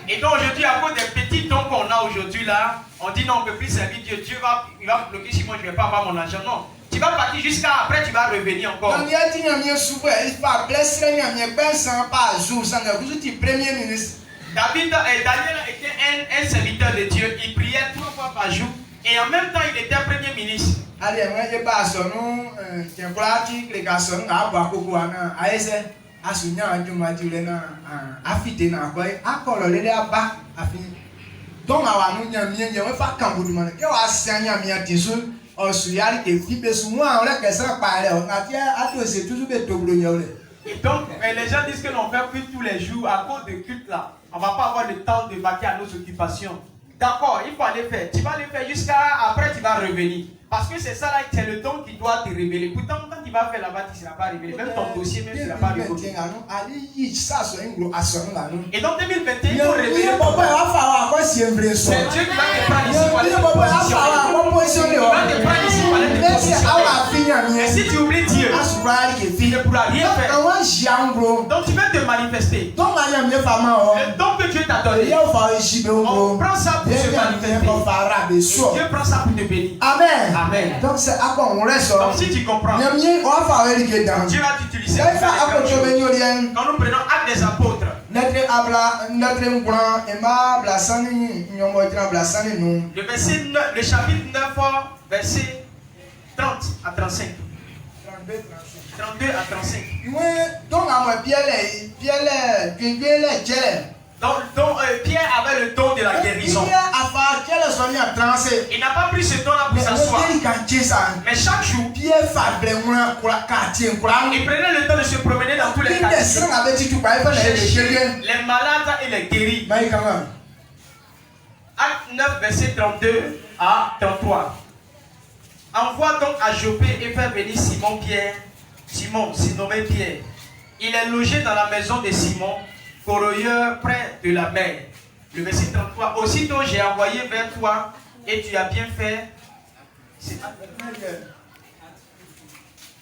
C: Et donc aujourd'hui, à cause des petits dons qu'on a aujourd'hui là, on dit non, on ne peut plus servir Dieu. Dieu il va bloquer si moi je ne vais pas avoir mon argent. Non. Tu vas partir jusqu'à après, tu vas revenir encore.
B: Daniel était un
C: serviteur de Dieu. Il priait 3 fois par jour. Et en même temps, il était premier ministre. Et donc, les gens disent que l'on fait culte tous les jours à cause de culte là. On ne va pas avoir le temps de vaquer à nos occupations. D'accord, il faut aller faire. Tu vas aller faire jusqu'à après, tu vas revenir. Parce que c'est ça là, c'est le don qui doit te révéler. Pourtant, quand tu vas faire là-bas, tu ne seras pas révélé. Même ton dossier, même tu ne seras pas révélé. Et donc 2021, il faut révéler. C'est Dieu qui va te prendre ici pour aller te positionner. Il va te prendre ici pour aller te positionner. Et si tu oublies Dieu, tu ne pourras rien faire. Donc tu vas te manifester. Le don que Dieu t'a donné, on prend ça pour se manifester. Dieu prend ça pour te bénir.
B: Amen.
C: Amen.
B: Donc c'est à quoi on reste.
C: Donc si tu comprends, Dieu va t'utiliser. Quand nous prenons acte des apôtres, le chapitre 9, verset 30 à 35. 32 à 35. Donc Pierre avait le don de la guérison. Il n'a pas pris ce don-là pour s'asseoir. Mais chaque jour, il prenait le temps de se promener dans tous les quartiers, les malades et les guéris. Acte 9, verset 32 à 33. Envoie donc à Joppé et faire venir Simon, nommé Pierre. Il est logé dans la maison de Simon, corroyeur près de la mer. Le verset 33. Aussitôt j'ai envoyé vers toi et tu as bien fait.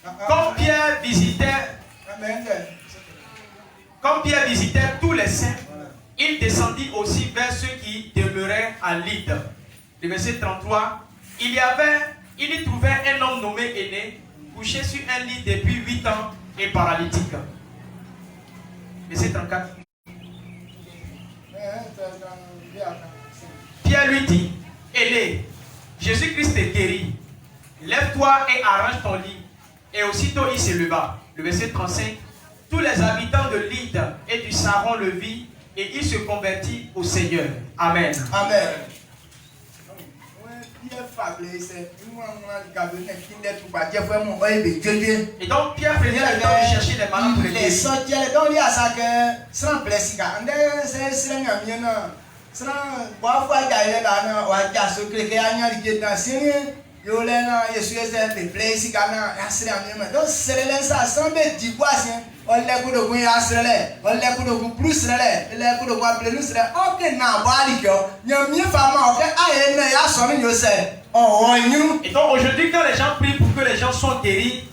C: Comme Pierre visitait tous les saints, il descendit aussi vers ceux qui demeuraient à Lydde. Le verset 33. Il y trouvait un homme nommé Aîné, couché sur un lit depuis 8 ans et paralytique. Verset 34. Pierre lui dit, Aîné, Jésus-Christ est guéri. Lève-toi et arrange ton lit. Et aussitôt il se leva. Le verset 35. Tous les habitants de Lydde et du Saron le virent et il se convertit au Seigneur. Amen. Amen. Et donc Pierre prenait le temps de chercher les malades pour les guérir. Et donc aujourd'hui, quand les gens prient pour que les gens soient guéris,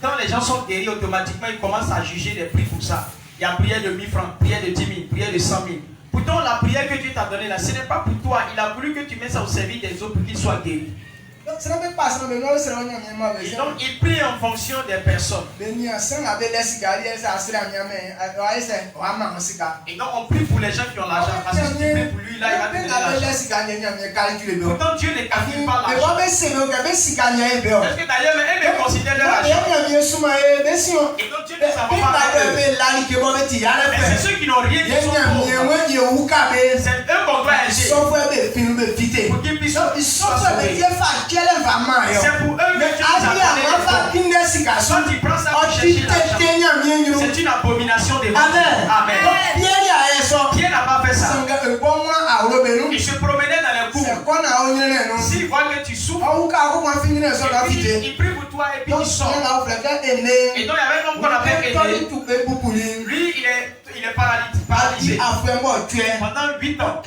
C: automatiquement ils commencent à juger les prix pour ça. Il y a prière de 1000 francs, prière de 10 000, prière de 100 000. Pourtant la prière que Dieu t'a donnée là, ce n'est pas pour toi. Il a voulu que tu mettes ça au service des autres pour qu'ils soient guéris. Donc il prie en fonction des personnes. Et donc on prie pour les gens qui ont l'argent. Parce que si tu pries pour lui, là il va te donner l'argent. Pourtant Dieu ne calcule pas l'argent. Est-ce que d'ailleurs eux me considèrent l'argent? Et donc Dieu ne s'en va pas avec eux. Mais c'est ceux qui n'ont rien qui sont pauvres. C'est eux qu'on doit aider pour qu'ils puissent soient sauvés. C'est pour eux que tu nous as donné. Quand tu prends ça pour chercher l'argent, c'est une abomination des vôtres. Amen. Pierre n'a pas fait ça. Il se promenait dans les cours. S'il voit que tu souffres, il prie pour toi et puis il sort. Et donc il y avait un homme qu'on appelle Aîné. Lui, il est paralysé. Pendant 8 ans.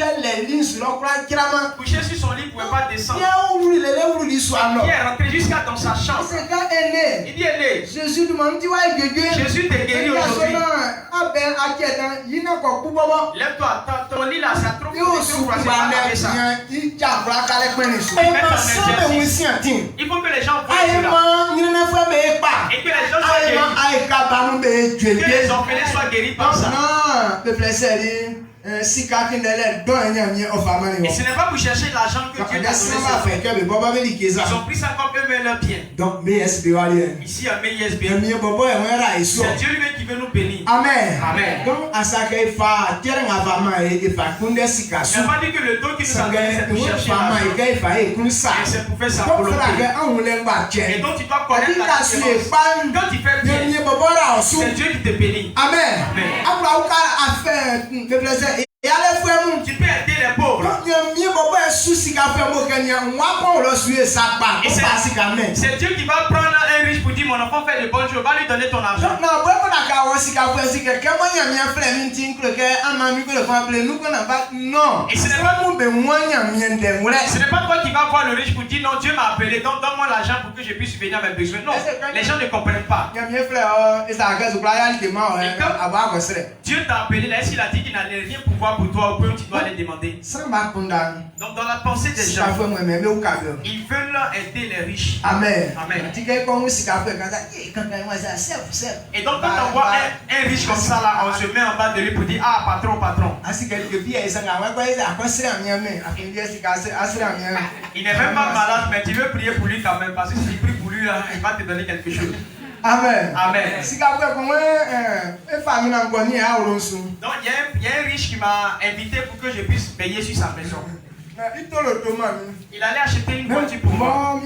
C: Couché sur son lit, il ne pouvait pas descendre. Il est rentré jusqu'à dans sa chambre. Il dit Aîné, Jésus t'a guéri aujourd'hui. Lève-toi, ton lit là, ça trop. Il faut que les gens voient cela. Et que les gens soient guéris. Que les orphelins soient guéris par ça. Et ce n'est pas pour chercher l'argent que Dieu t'a donné. Ils ont pris ça comme eux-mêmes leur bien. Ici à MISBN. C'est Dieu lui-même qui veut nous bénir. Amen. Amen. Donc, il n'a pas dit que le don qui nous a donné, c'est pour chercher l'argent. C'est pour faire sa volonté. Et donc tu dois connaître la différence. Quand tu fais bien, c'est Dieu qui te bénit. Amen. Tu peux aider les pauvres. c'est Dieu qui va prendre un riche pour dire mon enfant fait de bonnes choses, va lui donner ton argent. Et ce n'est pas toi qui vas voir le riche pour dire non, Dieu m'a appelé, donc donne-moi l'argent pour que je puisse subvenir à mes besoins. Non, les gens ne comprennent pas. Dieu t'a appelé, là, s'il a dit qu'il n'allait rien pouvoir pour toi, ou que tu dois aller demander. Donc dans la pensée des gens, ils veulent aider les riches.
B: Amen.
C: Amen. Et donc quand on voit un riche comme ça là, on se met en bas de lui pour dire ah patron, patron. Il n'est même pas malade, mais tu veux prier pour lui quand même, parce que si tu pries pour lui, là, il va te donner quelque chose.
B: Amen.
C: Amen. Donc il y a un riche qui m'a invité pour que je puisse payer sur sa maison. Il allait acheter une voiture pour moi.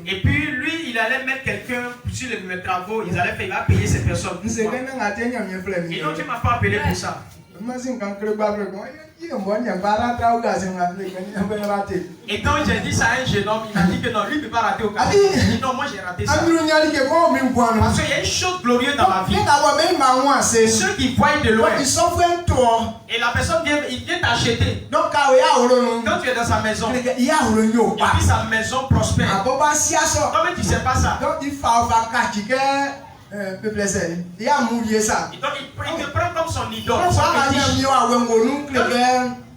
C: Et puis lui, il allait mettre quelqu'un sur les travaux. Il va payer ces personnes. Et donc tu m'as pas appelé pour ça. Et quand j'ai dit ça à un jeune homme, il m'a dit que non, lui ne peut pas rater au cas. Il dit non, moi j'ai raté ça. Parce qu'il y a une chose glorieuse dans ma vie. Ceux qui voient de loin. Et la personne vient t'acheter. Quand tu es dans sa maison, et puis sa maison prospère. Comment tu sais pas ça?
B: Donc il
C: te prend comme son idole.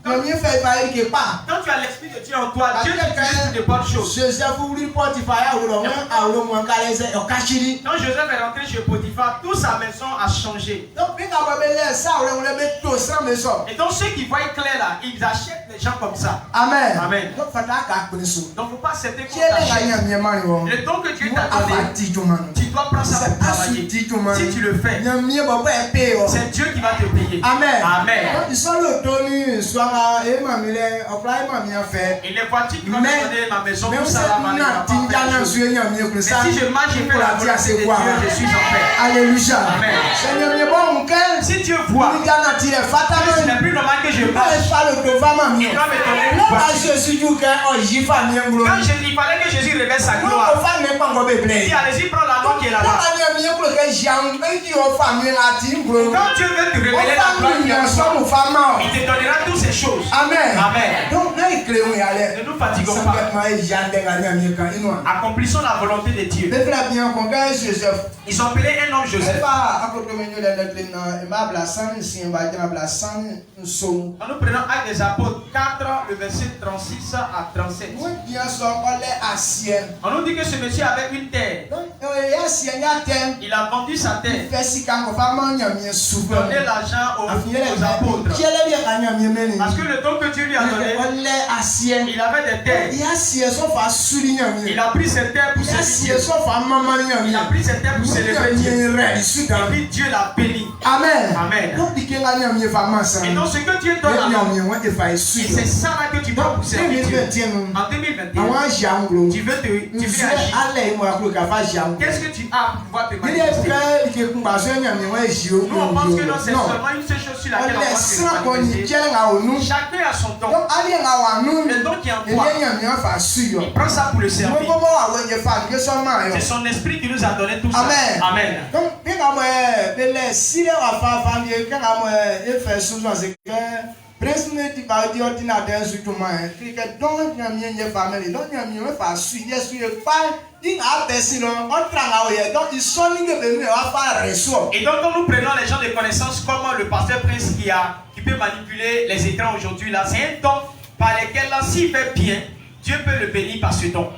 C: Quand tu as l'esprit de Dieu en toi, Dieu t'utilise de bonnes choses. Quand Joseph est rentré chez Potiphar, toute sa maison a changé. Et donc ceux qui voient clair là, ils achètent les gens comme ça.
B: Amen.
C: Amen. Donc il ne faut pas accepter qu'on t'achète. Le don que Dieu t'a donné, tu dois prendre ça pour travailler. Si tu le fais, c'est Dieu qui va te payer.
B: Amen.
C: Amen. Et les voitures qui vont me donner ma maison, tout ça va m'aller. Mais si je marche et fais la volonté de Dieu, je suis en paix.
B: Alléluia.
C: Amen. Si Dieu voit que ce n'est plus normal que je marche, il doit me donner une voiture. Quand il fallait que Jésus révèle sa gloire, il dit allez-y, prends la noix qui est là-bas. Quand Dieu veut te révéler la gloire, il te donnera toutes ces choses.
B: Amen.
C: Amen.
B: Donc,
C: ne nous fatiguons pas. Accomplissons la volonté de Dieu. Ils ont appelé un homme Joseph. Nous prenons Actes des Apôtres 4, le verset 36 à 37. On nous dit que ce monsieur avait une terre. Il a vendu sa terre. Donné l'argent aux apôtres. Parce que le don que Dieu lui a donné, il avait des terres. Il a pris ses terres pour s'élever. Il a pris ses terres pour s'élever. Et puis Dieu l'a béni.
B: Amen.
C: Amen. Et donc ce que Dieu donne à l'homme, et c'est ça là que tu dois pousser. En 2021, tu veux agir. Qu'est-ce que tu as pour pouvoir te manifester? Nous on pense que non, c'est seulement une seule chose sur laquelle on va se manifester. Chacun a son don. Le don qui est en toi, il prend ça pour le servir. C'est son esprit qui nous a donné tout ça. Amen. Et donc quand nous prenons les gens de connaissance comme le pasteur Prince qui peut manipuler les écrans aujourd'hui là, c'est un don par lequel là, s'il fait bien, Dieu peut le bénir par ce don.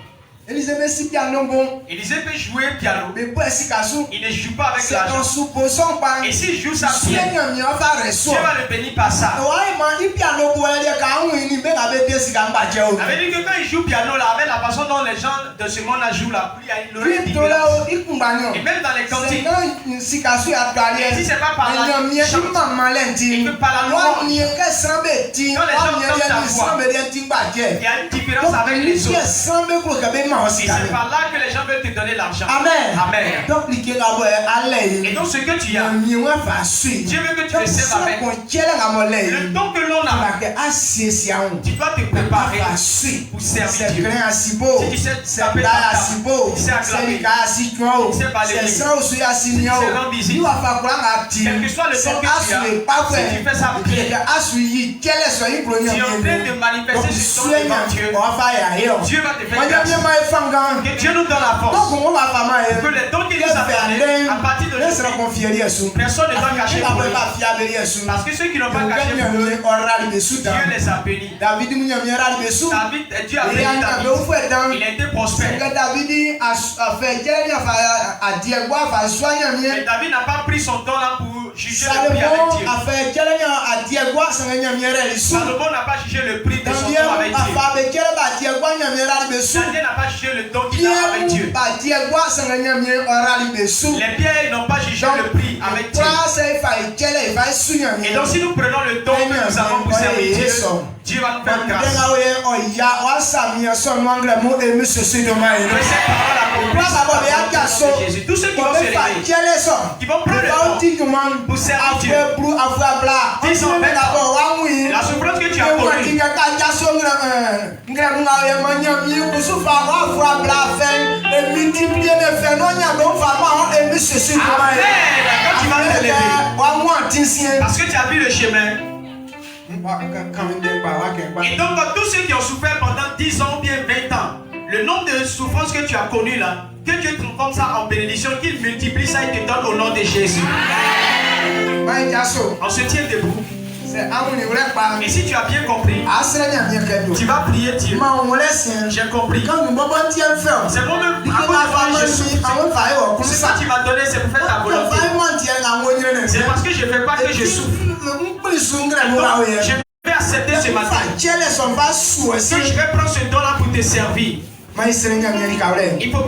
C: Élisée peut jouer piano. Il ne joue pas avec l'argent. Et s'il joue ça bien, Dieu va le bénir par ça. Ça veut dire que quand il joue piano là, avec la façon dont les gens de ce monde là jouent là, il aurait dit. Et même dans les cantines, et si c'est pas par là, il chante. Et que par la loi, quand les gens entendent ta voix, il y a une différence avec les autres. c'est par là que les gens veulent te donner l'argent.
B: Amen.
C: Amen.
B: Donc,
C: et donc ce que tu as, Dieu veut que tu le serves avec. Le temps que l'on a, tu dois te préparer pour servir Dieu. Si tu sais taper ta table, tu sais acclamer, tu sais balayer, tu sais rendre visite, quel que soit le temps que tu as, si tu fais ça bien, tu es en train de manifester ce temps devant Dieu. Dieu va te faire grâce. Que Dieu nous donne la force. Que les dons qu'il nous a donnés, à partir de aujourd'hui, personne ne doit cacher pour lui. Parce que ceux qui n'ont pas caché pour lui, Dieu les a bénis. David, Dieu a béni David. Il a été prospère. Mais David n'a pas pris son temps là pour juger le prix avec Dieu. Salomon n'a pas jugé le prix de son temps avec Dieu. Daniel n'a pas jugé le don qu'il a avec Dieu. Les pierres n'ont pas jugé le prix avec Dieu. Et donc si nous prenons le don que nous avons pour servir Dieu, Dieu va nous faire grâce. Jésus, tous ceux qui vont se lever, qui vont prendre le temps pour servir Dieu, 10 ans, 20 ans, la souffrance que tu as connue, quand tu vas te lever, parce que tu as vu le chemin. Et donc tous ceux qui ont souffert pendant 10 ans ou bien 20 ans, le nombre de souffrances que tu as connues là, que Dieu transforme ça en bénédiction, qu'il multiplie ça et te donne au nom de Jésus. On se tient debout. Et si tu as bien compris, tu vas prier Dieu. J'ai compris. C'est moi-même. C'est ça que tu m'as donné, c'est pour faire ta volonté. C'est parce que je ne fais pas que je souffre. Je vais accepter ce matin que je vais prendre ce don-là pour te servir. Il faut